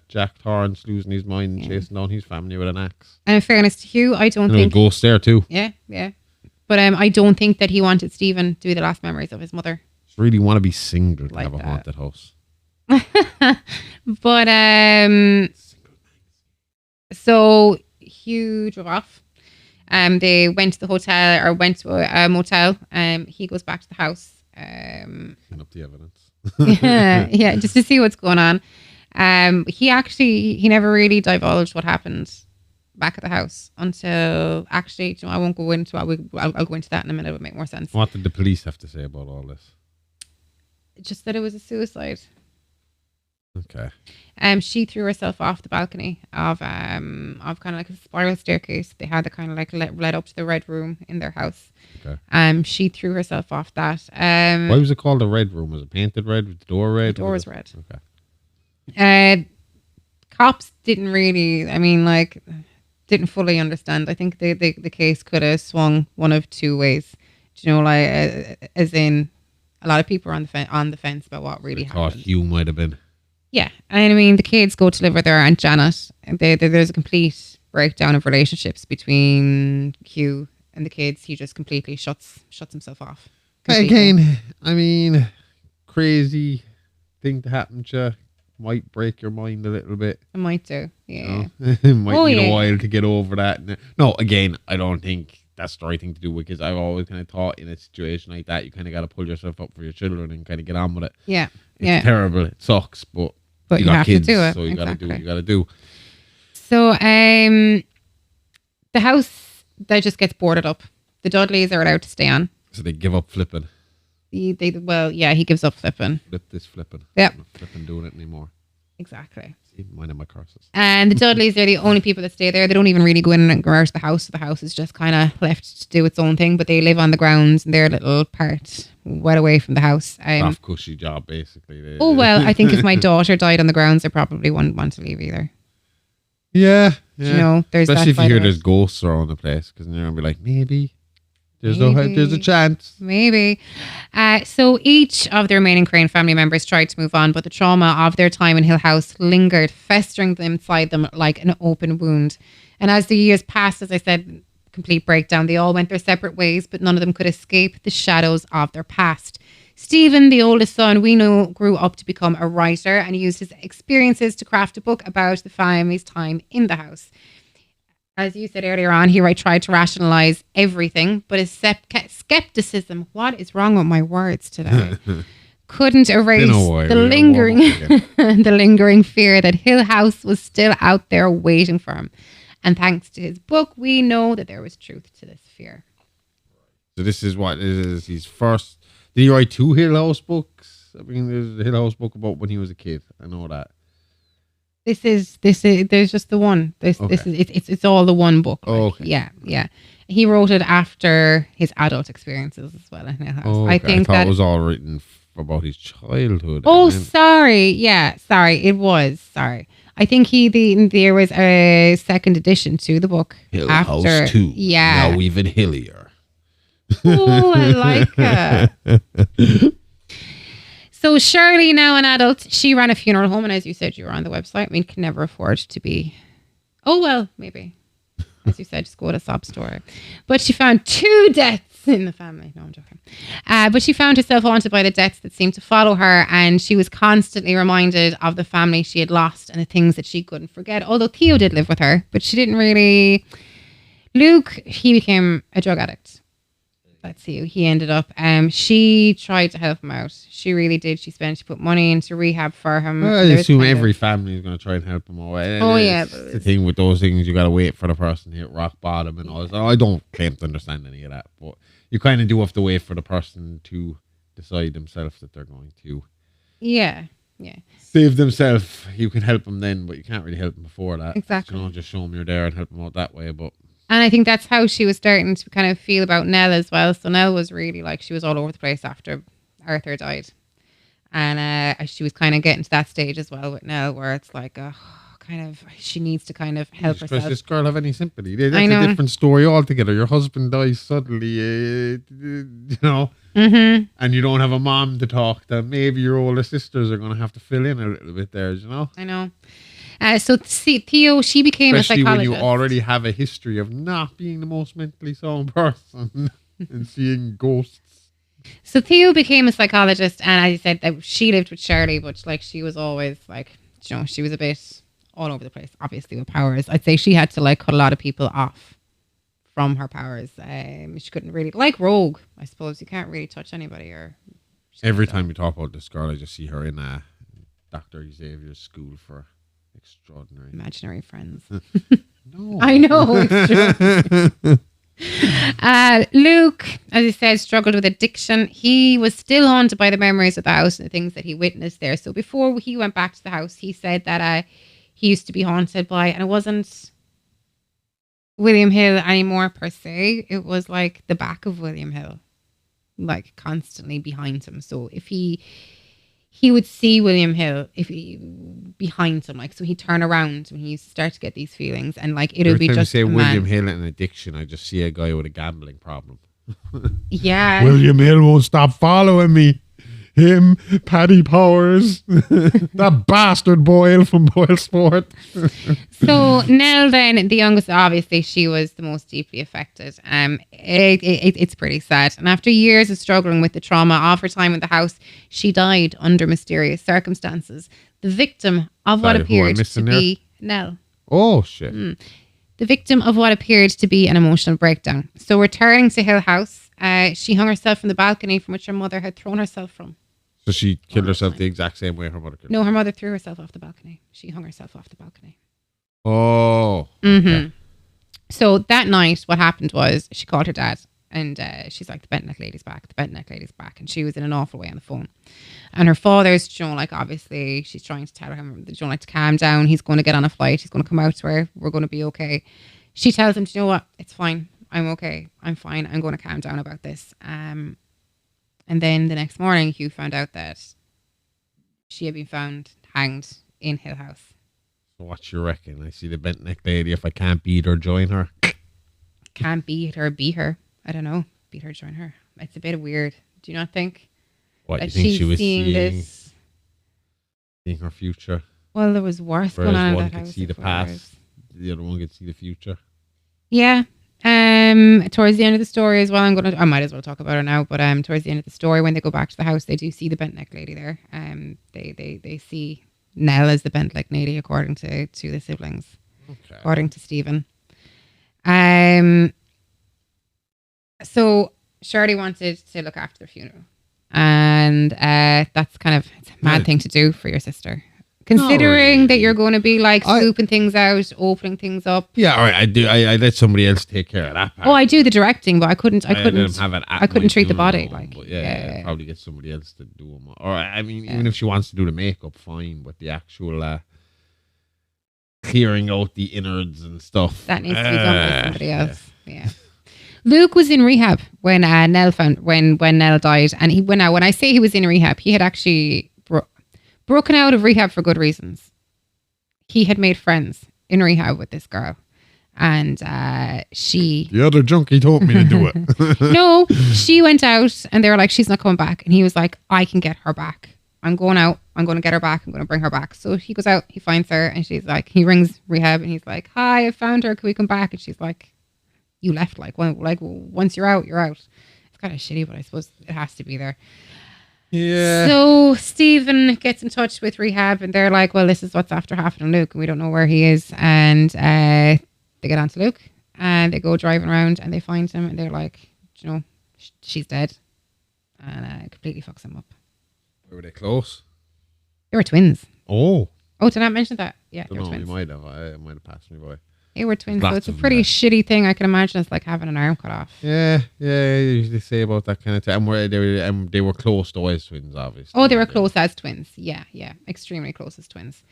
Jack Torrance losing his mind and chasing down his family with an axe. And in fairness to Hugh, I don't think... a ghost there too. Yeah. But I don't think that he wanted Stephen to be the last memories of his mother. Just really want to be single to have a haunted house. But so Hugh drove off. They went to the hotel, or went to a motel. He goes back to the house. Clean up the evidence. yeah, just to see what's going on. He never really divulged what happened back at the house until I won't go into it. I'll go into that in a minute. It would make more sense. What did the police have to say about all this? Just that it was a suicide. Okay. She threw herself off the balcony of kind of like a spiral staircase. They had that kind of led up to the Red Room in their house. Okay. She threw herself off that. Why was it called the Red Room? Was it painted red? Was the door red? The door was red. Okay. Cops didn't really. Didn't fully understand. I think the case could have swung one of two ways. As in, a lot of people are on the fence about what really happened. Thought Hugh might have been. Yeah, and the kids go to live with their Aunt Janet. And there's a complete breakdown of relationships between Hugh and the kids. He just completely shuts himself off. Completely. Again, crazy thing to happen to you. Might break your mind a little bit. It might do, yeah. It might need a while to get over that. No, again, I don't think that's the right thing to do, because I've always kind of thought in a situation like that, you kind of got to pull yourself up for your children and kind of get on with it. Yeah. It's terrible. It sucks, but you got have kids, to do it. so you got to do what you got to do. So the house that just gets boarded up. The Dudleys are allowed to stay on. So they give up flipping. He gives up flipping. Flip this flipping. Yeah. I'm not flipping doing it anymore. Exactly. Minding my curses. And the Dudleys, they're the only people that stay there. They don't even really go in and go out of the house. The house is just kind of left to do its own thing, but they live on the grounds in their little part, well away from the house. Rough, cushy job, basically. Well, I think if my daughter died on the grounds, I probably wouldn't want to leave either. Yeah. You know, there's especially that if you hear side of there's it. ghosts around the place, because they're gonna be like, maybe there's a chance. Maybe. So each of the remaining Crain family members tried to move on, but the trauma of their time in Hill House lingered, festering inside them like an open wound. And as the years passed, as I said, complete breakdown, they all went their separate ways, but none of them could escape the shadows of their past. Stephen, the oldest son, we know, grew up to become a writer and used his experiences to craft a book about the family's time in the house. As you said earlier on, he tried to rationalize everything, but his skepticism, what is wrong with my words today? Couldn't erase the lingering fear that Hill House was still out there waiting for him. And thanks to his book, we know that there was truth to this fear. So this is what is his first. Did he write 2 Hill House books? I mean, there's a Hill House book about when he was a kid. I know that. This is there's just the one. This is it's all the one book. Like. Oh, okay. Yeah. He wrote it after his adult experiences as well in Hill House. Oh, okay. I think it was all written about his childhood. Oh, sorry. Yeah, sorry. It was. Sorry. I think there was a second edition to the book. Hill after, House 2. Yeah. Now even hillier. Oh, I like it. So Shirley, now an adult, she ran a funeral home, and as you said, you were on the website. I mean, can never afford to be. Oh well, maybe. As you said, just go to a sob story. But she found 2 deaths in the family. No, I'm joking. But she found herself haunted by the deaths that seemed to follow her, and she was constantly reminded of the family she had lost and the things that she couldn't forget. Although Theo did live with her, but she didn't really. Luke, he became a drug addict. Let's see, he ended up. She tried to help him out. She really did. She put money into rehab for him. Well, I assume every family is going to try and help him away. Oh, yeah. It's the thing with those things, you got to wait for the person to hit rock bottom and all this. I don't claim to understand any of that, but you kind of do have to wait for the person to decide themselves that they're going to. Yeah. Save themselves. You can help them then, but you can't really help them before that. Exactly. You know, just show them you're there and help them out that way, but. And I think that's how she was starting to kind of feel about Nell as well. So Nell was really like, she was all over the place after Arthur died. And she was kind of getting to that stage as well with Nell, where it's like, she needs to kind of help herself. Does this girl have any sympathy? That's I know. a different story altogether. Your husband dies suddenly, you know, Mm-hmm. and you don't have a mom to talk to. Maybe your older sisters are going to have to fill in a little bit there, you know? I know. So Theo, she became Especially a psychologist. when you already have a history of not being the most mentally sound person and seeing ghosts. So Theo became a psychologist, and as I said, that she lived with Shirley, but like she was always like, you know, she was a bit all over the place, obviously with powers. I'd say she had to like cut a lot of people off from her powers. She couldn't really, like Rogue, I suppose. You can't really touch anybody. Every time you talk about this girl, I just see her in Dr. Xavier's school for extraordinary Imaginary friends. No. I know, it's true. Luke, as I said, struggled with addiction. He was still haunted by the memories of the house and the things that he witnessed there. So before he went back to the house, he said that he used to be haunted by, and it wasn't William Hill anymore per se. It was like the back of William Hill, like constantly behind him. So if he would see William Hill behind him, like, so he'd turn around when he used to start to get these feelings, and like it would be Every time just you say a William man. Hill and addiction, I just see a guy with a gambling problem. Yeah. William Hill won't stop following me. Him, Paddy Powers, that bastard Boyle from Boyle Sport. So Nell, then the youngest, obviously she was the most deeply affected. It's pretty sad. And after years of struggling with the trauma of her time in the house, she died under mysterious circumstances. The victim of what Sorry, who am I appeared to missing there? be Nell. Oh, shit. The victim of what appeared to be an emotional breakdown. So returning to Hill House, she hung herself from the balcony from which her mother had thrown herself from. So she killed herself the exact same way her mother killed. No, her mother threw herself off the balcony. She hung herself off the balcony. Oh. Mm-hmm. Okay. So that night, what happened was she called her dad. And she's like, the bent neck lady's back. The bent neck lady's back. And she was in an awful way on the phone. And her father's, like, obviously she's trying to tell him, like, to calm down. He's going to get on a flight. He's going to come out to her. We're going to be okay. She tells him, you know what? It's fine. I'm okay. I'm fine. I'm going to calm down about this. And then the next morning, Hugh found out that she had been found hanged in Hill House. What you reckon? I see the bent neck lady. If I can't beat her, join her. Can't beat her. I don't know. Beat her, join her. It's a bit weird. Do you not think? What, that you think she was seeing this? Seeing her future? Well, there was worse Whereas going on in one that could house. see the past, the other one could see the future. Yeah. Towards the end of the story as well, I might as well talk about her now, but towards the end of the story, when they go back to the house, they do see the bent neck lady there. They see Nell as the bent neck lady, according to the siblings, according to Stephen. So Shirley wanted to look after the funeral, and that's kind of it's a mad thing to do for your sister. Considering that you're going to be like scooping things out, opening things up. Yeah, all right. I do. I let somebody else take care of that part. Oh, I do the directing, but I couldn't have it. I couldn't treat the body. Home, Like, but yeah, probably get somebody else to do them. Or I mean, even if she wants to do the makeup, fine. But the actual clearing out the innards and stuff that needs to be done by somebody else. Yeah. Luke was in rehab when Nell when Nell died, and when I say he was in rehab, he had actually broken out of rehab for good reasons. He had made friends in rehab with this girl, and she... The other junkie told me to do it. No, she went out, and they were like, she's not coming back. And he was like, I can get her back. I'm going out. I'm going to get her back. I'm going to bring her back. So he goes out, he finds her, and she's like, he rings rehab, and he's like, hi, I found her. Can we come back? And she's like, you left. Once you're out, you're out. It's kind of shitty, but I suppose it has to be there. Yeah. So Stephen gets in touch with rehab, and they're like, well, this is what's after happening to Luke, and we don't know where he is. And they get on to Luke, and they go driving around, and they find him, and they're like, she's dead. And it completely fucks him up. Were they close? They were twins. Oh, did I not mention that? Yeah, they were you twins. might have. I might have passed me by. They were twins, so Lots it's a of them pretty there. shitty thing. I can imagine it's like having an arm cut off. Yeah. They say about that kind of thing. And they were close to as twins, obviously. Oh, they were close as twins. Yeah, extremely close as twins.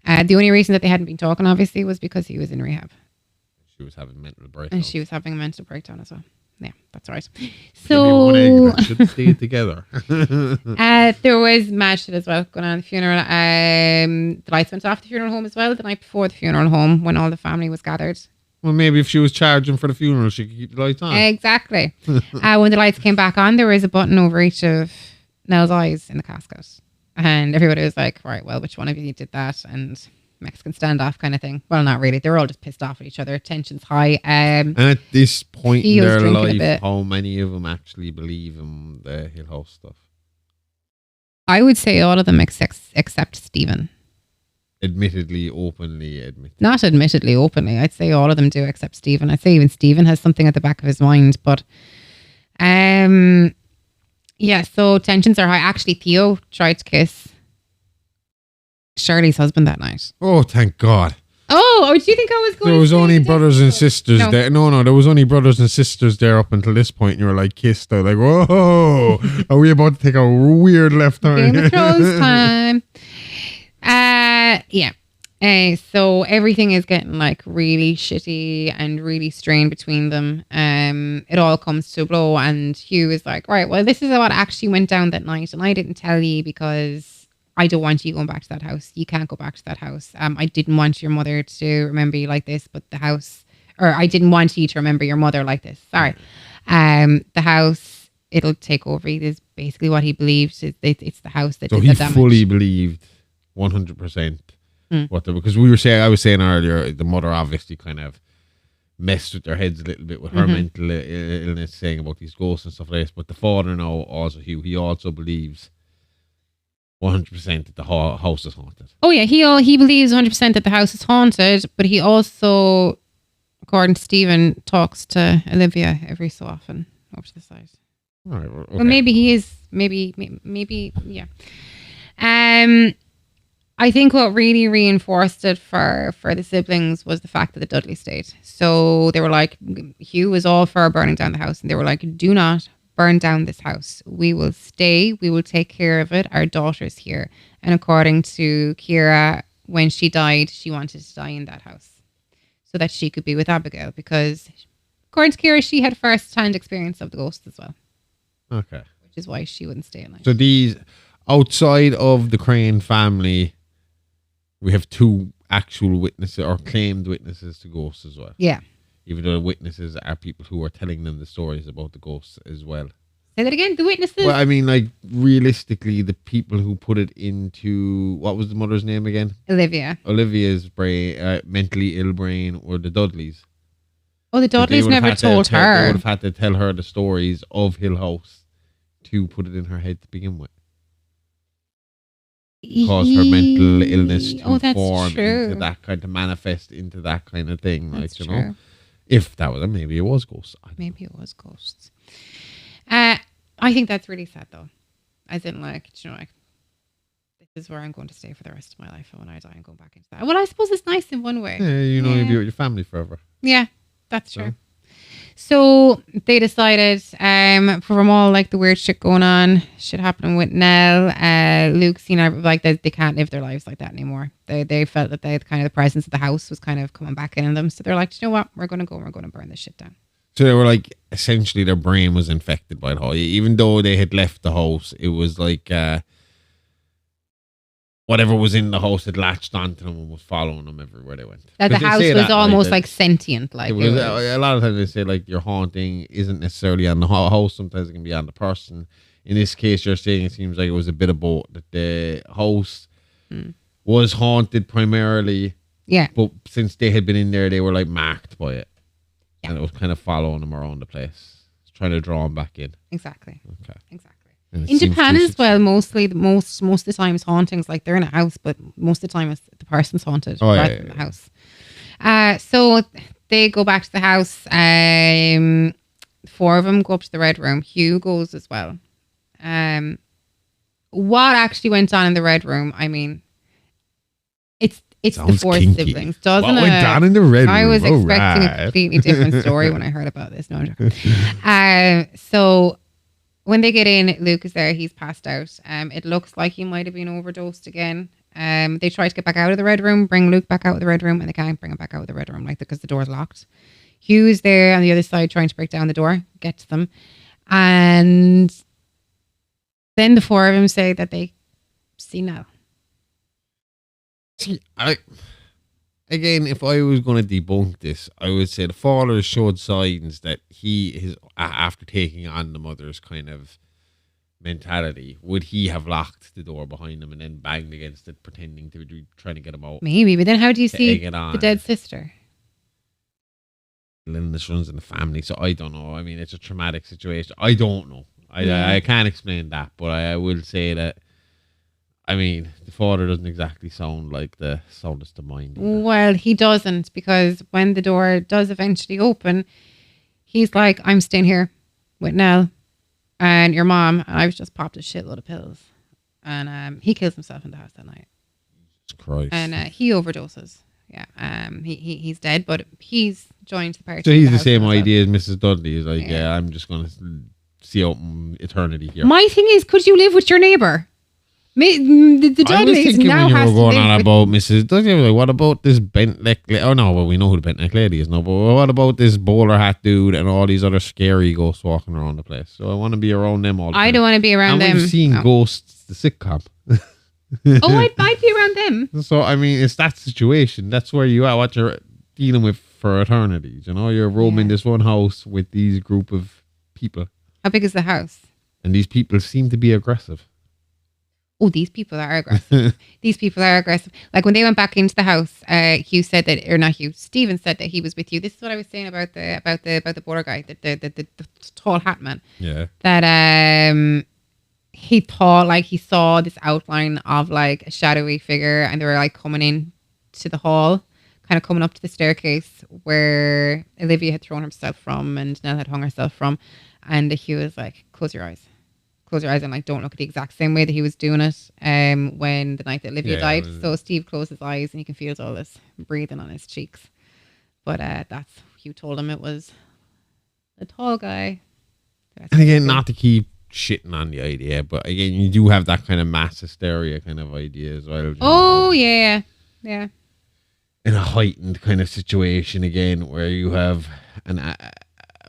The only reason that they hadn't been talking, obviously, was because he was in rehab. She was having mental breakdown. And she was having a mental breakdown as well. Yeah, that's right. Give me So one egg that should stay together. there was mad shit as well going on at the funeral. The lights went off the funeral home as well the night before the funeral home when all the family was gathered. Well, maybe if she was charging for the funeral, she could keep the lights on. Exactly. When the lights came back on, there was a button over each of Nell's eyes in the casket. And everybody was like, right, well, which one of you did that? And Mexican standoff kind of thing. Well, not really. They were all just pissed off at each other. Tension's high. And at this point in he was their drinking a life, bit. how many of them actually believe in the Hill House stuff? I would say all of them except Stephen. Admittedly, openly admit. Not admittedly, openly. I'd say all of them do except Stephen. I'd say even Stephen has something at the back of his mind. But yeah, so tensions are high. Actually, Theo tried to kiss Shirley's husband that night. Oh, thank God. Oh, do you think I was going There was to say only that? brothers and sisters No. there. No, there was only brothers and sisters there up until this point. And you were like kissed. I was like, whoa, are we about to take a weird left turn? Game of Thrones time. Yeah. So everything is getting like really shitty and really strained between them. It all comes to a blow, and Hugh is like, right, well, this is what actually went down that night, and I didn't tell you because I don't want you going back to that house. You can't go back to that house. I didn't want your mother to remember you like this, but the house, or I didn't want you to remember your mother like this. Sorry. The house, it'll take over. It is basically what he believed. It's the house that So did he the damage. fully believed 100% what the, because I was saying earlier, the mother obviously kind of messed with their heads a little bit with her mental illness, saying about these ghosts and stuff like this. But the father now, also Hugh, he also believes 100% that the house is haunted. Oh yeah, he believes 100% that the house is haunted, but he also, according to Stephen, talks to Olivia every so often over to the side. All right, well, okay. Well, maybe he is. Maybe, yeah. I think what really reinforced it for the siblings was the fact that the Dudley stayed. So they were like, Hugh was all for burning down the house. And they were like, do not burn down this house. We will stay. We will take care of it. Our daughter's here. And according to Kira, when she died, she wanted to die in that house so that she could be with Abigail. Because according to Kira, she had first-hand experience of the ghosts as well. Okay. Which is why she wouldn't stay at night. So these, outside of the Crain family, we have 2 actual witnesses or claimed witnesses to ghosts as well. Yeah. Even though the witnesses are people who are telling them the stories about the ghosts as well. Say that again. The witnesses. Well, I mean, like, realistically, the people who put it into, what was the mother's name again? Olivia. Olivia's brain, mentally ill brain, or the Dudleys. Oh, the Dudleys never told her. They would have had to tell her the stories of Hill House to put it in her head to begin with. Cause her mental illness to form into that kind of manifest into that kind of thing. That's like, you know, if that was it, maybe it was ghosts. Maybe it was ghosts. I think that's really sad though. As in, like, you know, like, this is where I'm going to stay for the rest of my life, and when I die, I'm going back into that. Well, I suppose it's nice in one way. Yeah, you know, you'll be with your family forever. Yeah, that's true. So they decided, from all like the weird shit going on, shit happening with Nell, Luke, like they can't live their lives like that anymore. They felt that they kind of the presence of the house was kind of coming back in them. So they're like, you know what, we're going to burn this shit down. So they were like, essentially their brain was infected by the whole, even though they had left the house, it was like, whatever was in the house had latched onto them and was following them everywhere they went. That the house was almost like sentient. Like a lot of times they say like your haunting isn't necessarily on the house. Sometimes it can be on the person. In this case, you're saying it seems like it was a bit of both. That the house was haunted primarily. Yeah. But since they had been in there, they were like marked by it. Yeah. And it was kind of following them around the place. Trying to draw them back in. Exactly. Okay. Exactly. In Japan as well, most of the time it's hauntings, like they're in a house, but most of the time it's the person's haunted rather than the house. So they go back to the house. 4 of them go up to the Red Room. Hugh goes as well. What actually went on in the Red Room? I mean, it's the 4 siblings, doesn't it? What went on in the Red Room? I was expecting a completely different story when I heard about this. No, I'm joking. So when they get in, Luke is there. He's passed out. It looks like he might have been overdosed again. They try to get back out of the Red Room, bring Luke back out of the Red Room, and they can't bring him back out of the Red Room, like, because the door's locked. Hugh is there on the other side trying to break down the door, get to them. And then the 4 of them say that they see Nell. See, again, if I was going to debunk this, I would say the father showed signs that he is, after taking on the mother's kind of mentality, would he have locked the door behind him and then banged against it, pretending to be trying to get him out? Maybe, but then how do you see the dead sister? Illness runs in the family, so I don't know. I mean, it's a traumatic situation. I don't know. I can't explain that, but I will say that, I mean, the father doesn't exactly sound like the soundest of mind either. Well, he doesn't, because when the door does eventually open, he's like, I'm staying here with Nell and your mom, and I've just popped a shitload of pills. And he kills himself in the house that night. Jesus Christ. And he overdoses. Yeah. He's dead, but he's joined the party. So he's the same idea as Mrs. Dudley. He's like, yeah, I'm just going to see out eternity here. My thing is, could you live with your neighbour? The Dudleys now has to live on about Mrs. Dudley. Like, what about this bent neck? Oh no, well, we know who the bent neck lady is. No, but what about this bowler hat dude and all these other scary ghosts walking around the place? So I want to be around them all the time. I don't want to be around them. We've seen Ghosts, the sitcom. I'd be around them. So I mean, it's that situation. That's where you are. What you're dealing with for eternity. You know, you're roaming this one house with these group of people. How big is the house? And these people seem to be aggressive. Oh, these people are aggressive. These people are aggressive. Like when they went back into the house, Hugh said that, or not Hugh, Stephen said that he was with you. This is what I was saying about the border guy, the tall hat man. Yeah. That he thought like he saw this outline of like a shadowy figure, and they were like coming in to the hall, kind of coming up to the staircase where Olivia had thrown herself from and Nell had hung herself from, and Hugh was like, "Close your eyes." close your eyes and like don't look at the exact same way that he was doing it when the night that Olivia died. So Steve closed his eyes and you can feel all this breathing on his cheeks. But that's you told him it was the tall guy. And again, not to keep shitting on the idea, but again, you do have that kind of mass hysteria kind of idea as well. Oh yeah. In a heightened kind of situation again, where you have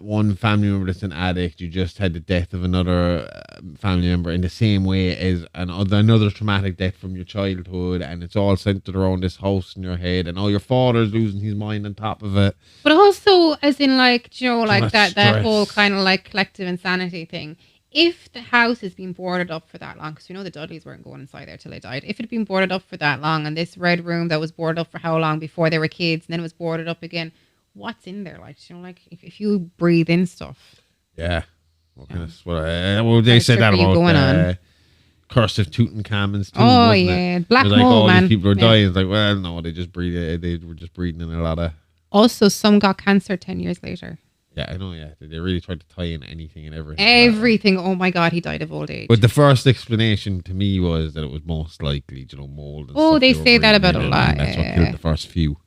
one family member that's an addict, you just had the death of another family member in the same way as another traumatic death from your childhood, and it's all centered around this house in your head, and your father's losing his mind on top of it. But also, as in like, you know, like that stress. whole kind of like collective insanity thing. If the house has been boarded up for that long, because you know the Dudleys weren't going inside there till they died. If it had been boarded up for that long, and this red room that was boarded up for how long before they were kids, and then it was boarded up again, what's in there? Like, you know, like if you breathe in stuff. Yeah. Well, they said that about Curse of Tutankhamun's tomb. Oh yeah, Black like, Mold, man. These people are dying. It's like, well, no, they just breathe. They were just breathing in a lot of. Also, some got cancer 10 years later. Yeah, I know. Yeah, they really tried to tie in anything and everything. Everything. Oh my God, he died of old age. But the first explanation to me was that it was most likely, you know, mold. And they say that about a lot. That's what killed the first few.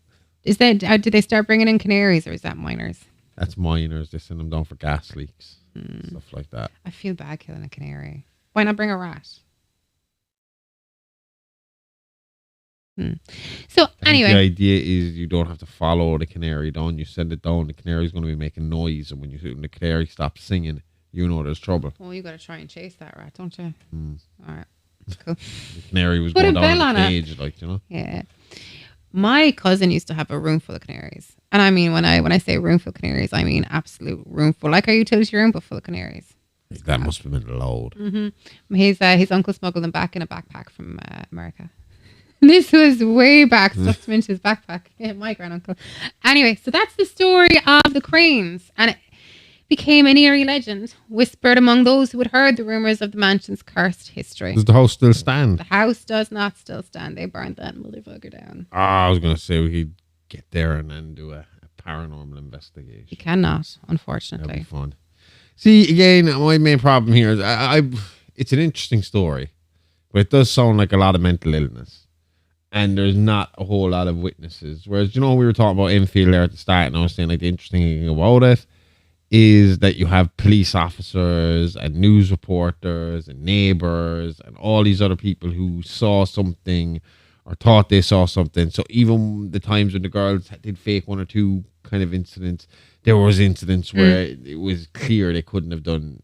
Is that did they start bringing in canaries, or is that miners? That's miners. They send them down for gas leaks, stuff like that. I feel bad killing a canary. Why not bring a rat? So anyway, the idea is you don't have to follow the canary down. You send it down. The canary's going to be making noise, and when the canary stops singing, you know there's trouble. Well, you got to try and chase that rat, don't you? All right, cool. The canary was going down in a cage, like, you know. Yeah. My cousin used to have a room full of canaries, and I mean when I say room full of canaries, I mean absolute room full, like our utility room, but full of canaries. That must have been loud. Mm-hmm. His uncle smuggled them back in a backpack from America. This was way back, stuffed him into his backpack. Yeah, my granduncle. Anyway, so that's the story of the Crains, and it became an eerie legend whispered among those who had heard the rumours of the mansion's cursed history. Does the house still stand? The house does not still stand. They burned that motherfucker down. I was going to say we could get there and then do a paranormal investigation. You cannot, unfortunately. That'd be fun. See, again, my main problem here is it's an interesting story, but it does sound like a lot of mental illness. And there's not a whole lot of witnesses. Whereas, you know, we were talking about Enfield there at the start, and I was saying, like, the interesting thing about it is that you have police officers and news reporters and neighbors and all these other people who saw something or thought they saw something. So even the times when the girls did fake one or two kind of incidents, there was incidents where it was clear they couldn't have done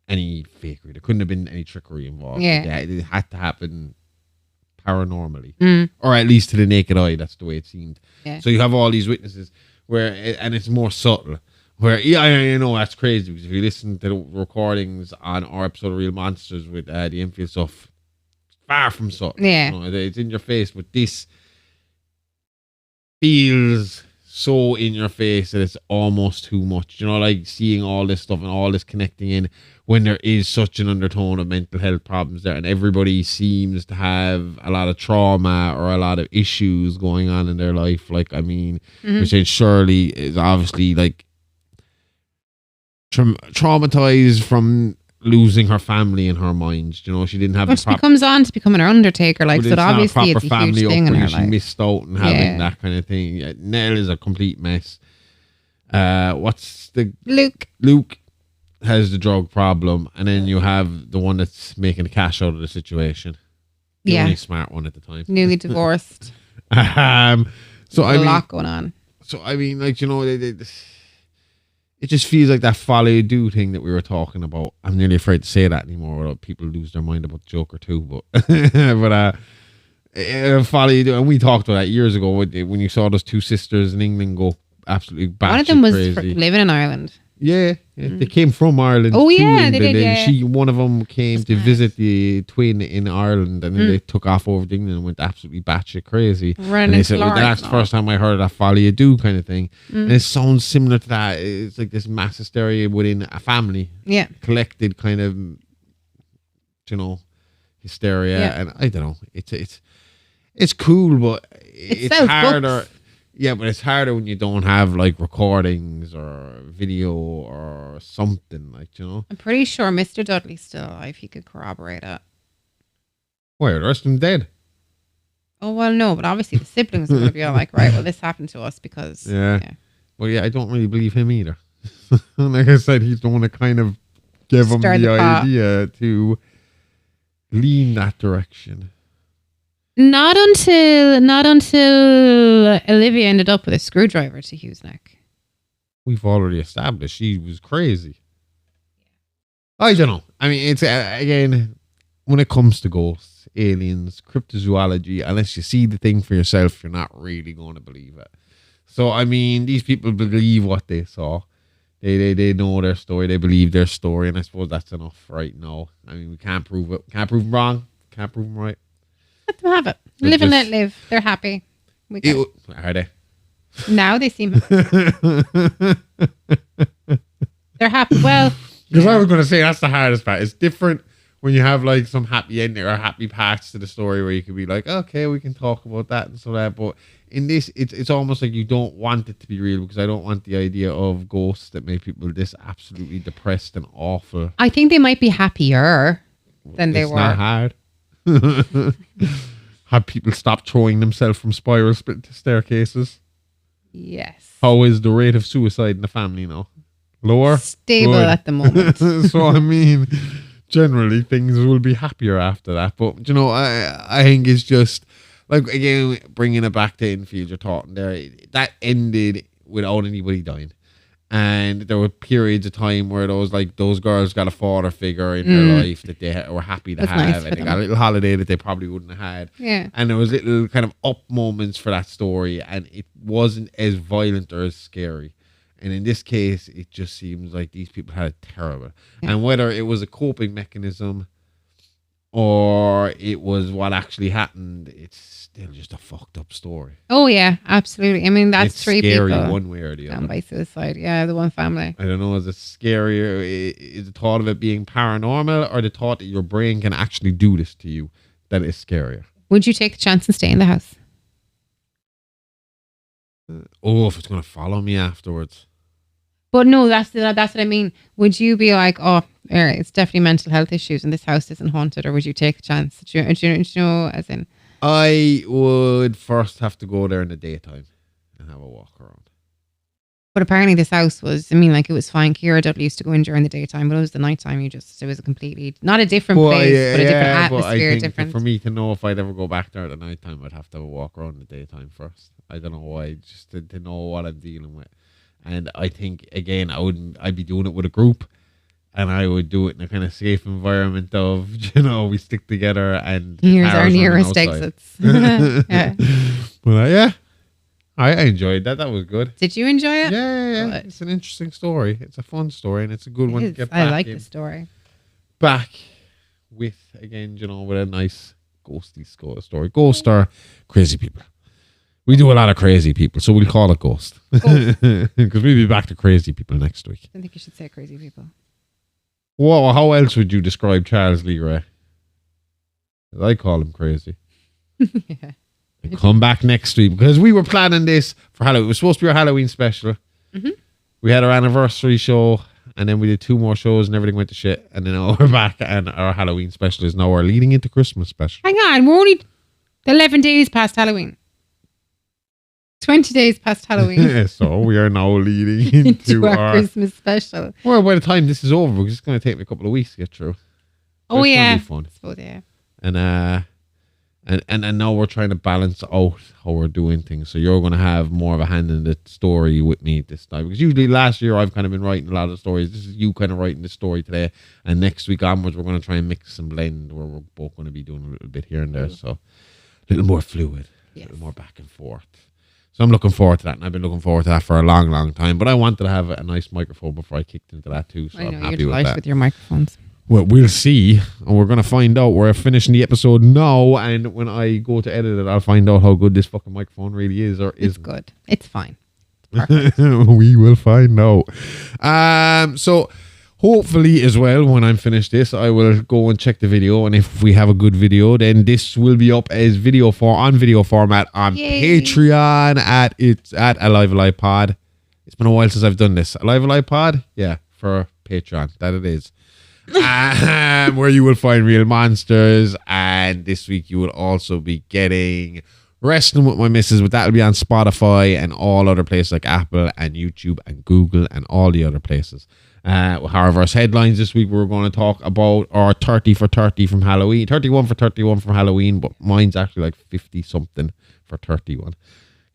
any fakery. There couldn't have been any trickery involved. Yeah. It had to happen paranormally, or at least to the naked eye. That's the way it seemed. Yeah. So you have all these witnesses and it's more subtle. Where, yeah, I know that's crazy, because if you listen to the recordings on our episode of Real Monsters with the Enfield stuff, far from subtle. Yeah. You know, it's in your face, but this feels so in your face that it's almost too much. You know, like seeing all this stuff and all this connecting in when there is such an undertone of mental health problems there, and everybody seems to have a lot of trauma or a lot of issues going on in their life. Like, I mean, you're saying Shirley is obviously like traumatized from losing her family in her mind. You know, she didn't have but she comes on to becoming an undertaker, like, so obviously it's a huge thing in her life. She missed out on having that kind of thing. Yeah, Nell is a complete mess. What's the Luke has the drug problem, and then you have the one that's making a cash out of the situation. The only smart one at the time. Newly divorced. So I mean, a lot going on. So I mean, like, you know, it just feels like that folly do thing that we were talking about. I'm nearly afraid to say that anymore without people lose their mind about the Joker too. But folly do, and we talked about that years ago when you saw those two sisters in England go absolutely batshit. One of them was crazy. living in Ireland. Yeah, they came from Ireland. Oh yeah, England, they did. Yeah. One of them came to visit the twin in Ireland, and then they took off over to England and went absolutely batshit crazy. And they said, well, that's the first time I heard of that folly do kind of thing. And it sounds similar to that. It's like this mass hysteria within a family. Yeah, collected kind of, you know, hysteria, and I don't know. It's cool, but it's harder. Yeah, but it's harder when you don't have like recordings or video or something, like, you know. I'm pretty sure Mr. Dudley's still alive. He could corroborate it. Where the rest of them dead? Oh, well, no, but obviously the siblings are going to be all like, right, well, this happened to us because... Yeah. Well, yeah, I don't really believe him either. Like I said, he's the one that kind of gave him Stirred the the pot. idea to lean that direction. Not until Olivia ended up with a screwdriver to Hugh's neck. We've already established she was crazy. I don't know. I mean, it's again, when it comes to ghosts, aliens, cryptozoology, unless you see the thing for yourself, you're not really going to believe it. So, I mean, these people believe what they saw. They know their story. They believe their story. And I suppose that's enough right now. I mean, we can't prove it. Can't prove them wrong. Can't prove them right. Let them have it. But Live and just- let live. They're happy. We get it. Are they? Now they seem... They're happy. Well... Because I was going to say that's the hardest part. It's different when you have like some happy ending or happy parts to the story where you could be like, okay, we can talk about that and so that. But in this, it's almost like you don't want it to be real, because I don't want the idea of ghosts that make people this absolutely depressed and awful. I think they might be happier than they It's were. not hard. Have people stop throwing themselves from spiral staircases? Yes. How is the rate of suicide in the family now? Lower? Stable Good. at the moment. So I mean, generally things will be happier after that. But you know, I think it's just like, again, bringing it back to Enfield, you're talking there, that ended without anybody dying. And there were periods of time where those girls got a father figure in their life that they were happy to That's have, nice for and they them. got a little holiday that they probably wouldn't have had. Yeah. And there was little kind of up moments for that story, and it wasn't as violent or as scary. And in this case, it just seems like these people had it terrible. Yeah. And whether it was a coping mechanism or it was what actually happened, it's still just a fucked up story. Oh, yeah, absolutely. I mean, that's It's three scary people one way or the down other. by suicide. Yeah, the one family. I don't know, is it scarier? Is the thought of it being paranormal, or the thought that your brain can actually do this to you that is scarier? Would you take the chance and stay in the house? Oh, if it's going to follow me afterwards. But no, that's what I mean. Would you be like, oh, all right, it's definitely mental health issues and this house isn't haunted, or would you take a chance? Do you know, as in... I would first have to go there in the daytime and have a walk around. But apparently this house was, I mean, like, it was fine. Kira Dudley used to go in during the daytime, but it was the nighttime. It was a completely, not a different place, but a different but atmosphere. I think Different. for me to know if I'd ever go back there at the nighttime, I'd have to have a walk around in the daytime first. I don't know why, just to know what I'm dealing with. And I think, again, I'd be doing it with a group, and I would do it in a kind of safe environment of, you know, we stick together and Here's our cars running nearest outside. exits. Yeah. But yeah, I enjoyed that. That was good. Did you enjoy it? Yeah. Good. It's an interesting story. It's a fun story, and it's a good one to It is. get back I like in. the story. Back with, again, you know, with a nice ghosty story. Ghost or crazy people. We do a lot of crazy people, so we'll call it ghost. Because we'll be back to crazy people next week. I think you should say crazy people. Whoa, how else would you describe Charles Lee Ray? I call him crazy. Yeah. And come back next week, because we were planning this for Halloween. It was supposed to be our Halloween special. Mhm. We had our anniversary show, and then we did 2 more shows, and everything went to shit. And then now we're back, and our Halloween special is now our leading into Christmas special. Hang on, we're only 11 days past Halloween. 20 days past Halloween. So we are now leading into into our our... Christmas special. Well, by the time this is over, because it's going to take me a couple of weeks to get through. Oh, it's gonna yeah. be fun. I suppose, yeah. And now we're trying to balance out how we're doing things. So you're going to have more of a hand in the story with me this time. Because usually last year I've kind of been writing a lot of stories. This is you kind of writing the story today. And next week onwards, we're going to try and mix and blend, where we're both going to be doing a little bit here and there. So a little more fluid, Yes. a little more back and forth. So I'm looking forward to that. And I've been looking forward to that for a long, long time. But I wanted to have a nice microphone before I kicked into that too. So I I'm know, you're happy with delighted that. with your microphones. Well, we'll see, and we're going to find out. We're finishing the episode now, and when I go to edit it, I'll find out how good this fucking microphone really is or It's isn't. good. It's fine. We will find out. So Hopefully as well, when I'm finished this, I will go and check the video, and if we have a good video, then this will be up as video format on Yay. Patreon at Alive Alive Pod. It's been a while since I've done this. Alive Alive Pod? Yeah, for Patreon. That it is. Where you will find real monsters, and this week you will also be getting Wrestling with My Missus, but that'll be on Spotify and all other places like Apple and YouTube and Google and all the other places. However, as headlines this week, we're going to talk about our 30 for 30 from Halloween, 31 for 31 from Halloween, but mine's actually like 50 something for 31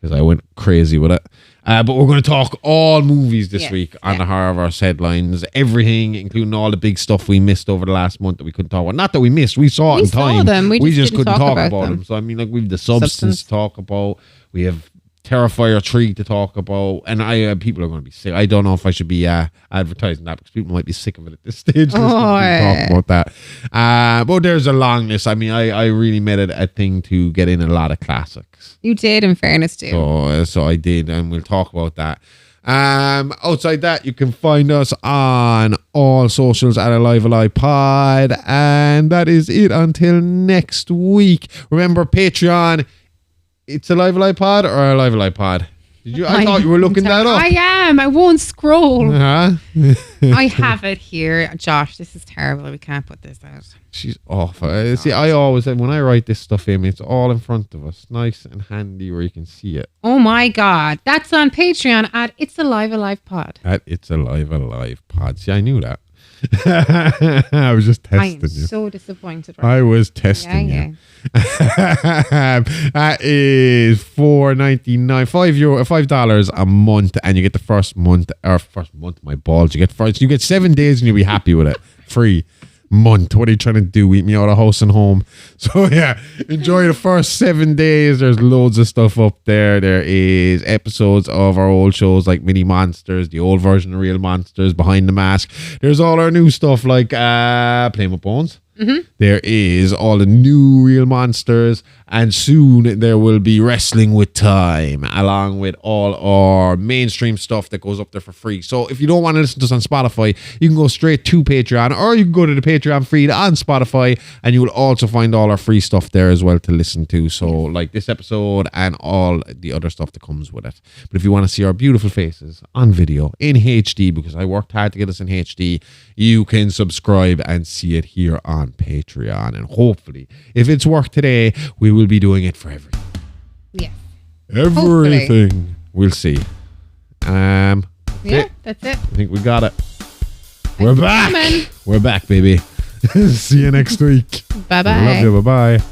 because I went crazy with it. But we're going to talk all movies this week on the Horrorverse headlines, everything, including all the big stuff we missed over the last month that we couldn't talk about. Not that we missed, we saw it in time. Them. We just couldn't talk about them. them. So I mean, like we've the substance to talk about. We have Terrifier 3 to talk about, and people are going to be sick. I don't know if I should be advertising that because people might be sick of it at this stage. Talk about that. But there's a long list. I mean, I really made it a thing to get in a lot of classics. You did, in fairness, too. So I did, and we'll talk about that. Outside that, you can find us on all socials at Alive Alive Pod, and that is it until next week. Remember, Patreon. It's Alive Alive Pod or Alive Alive Pod? I thought you were looking that up. I am. I won't scroll. Uh-huh. I have it here. Josh, this is terrible. We can't put this out. She's awful. See, I always say when I write this stuff, Aimee, it's all in front of us. Nice and handy where you can see it. Oh my God. That's on Patreon at It's Alive Alive Pod. At It's Alive Alive Pod. See, I knew that. I was just testing you. I am so disappointed. I was testing you. That is $4.99, $5 a month, and you get the first month. My balls. You get 7 days, and you'll be happy with it. Free month. What are you trying to do? Eat me out of house and home? So yeah, enjoy the first 7 days. There's loads of stuff up there. There is episodes of our old shows like Mini Monsters, the old version of Real Monsters, Behind the Mask. There's all our new stuff like Playing with Bones. Mm-hmm. There is all the new Real Monsters, and soon there will be Wrestling with Time, along with all our mainstream stuff that goes up there for free. So if you don't want to listen to us on Spotify, you can go straight to Patreon, or you can go to the Patreon feed on Spotify, and you will also find all our free stuff there as well to listen to. So like this episode and all the other stuff that comes with it. But if you want to see our beautiful faces on video in HD, because I worked hard to get us in HD, you can subscribe and see it here on Patreon, and hopefully if it's worked today, we will be doing it for everything. Yes. Everything. Hopefully. We'll see. That's it. I think we got it. We're back. We're back, baby. See you next week. Bye-bye. Love you. Bye-bye.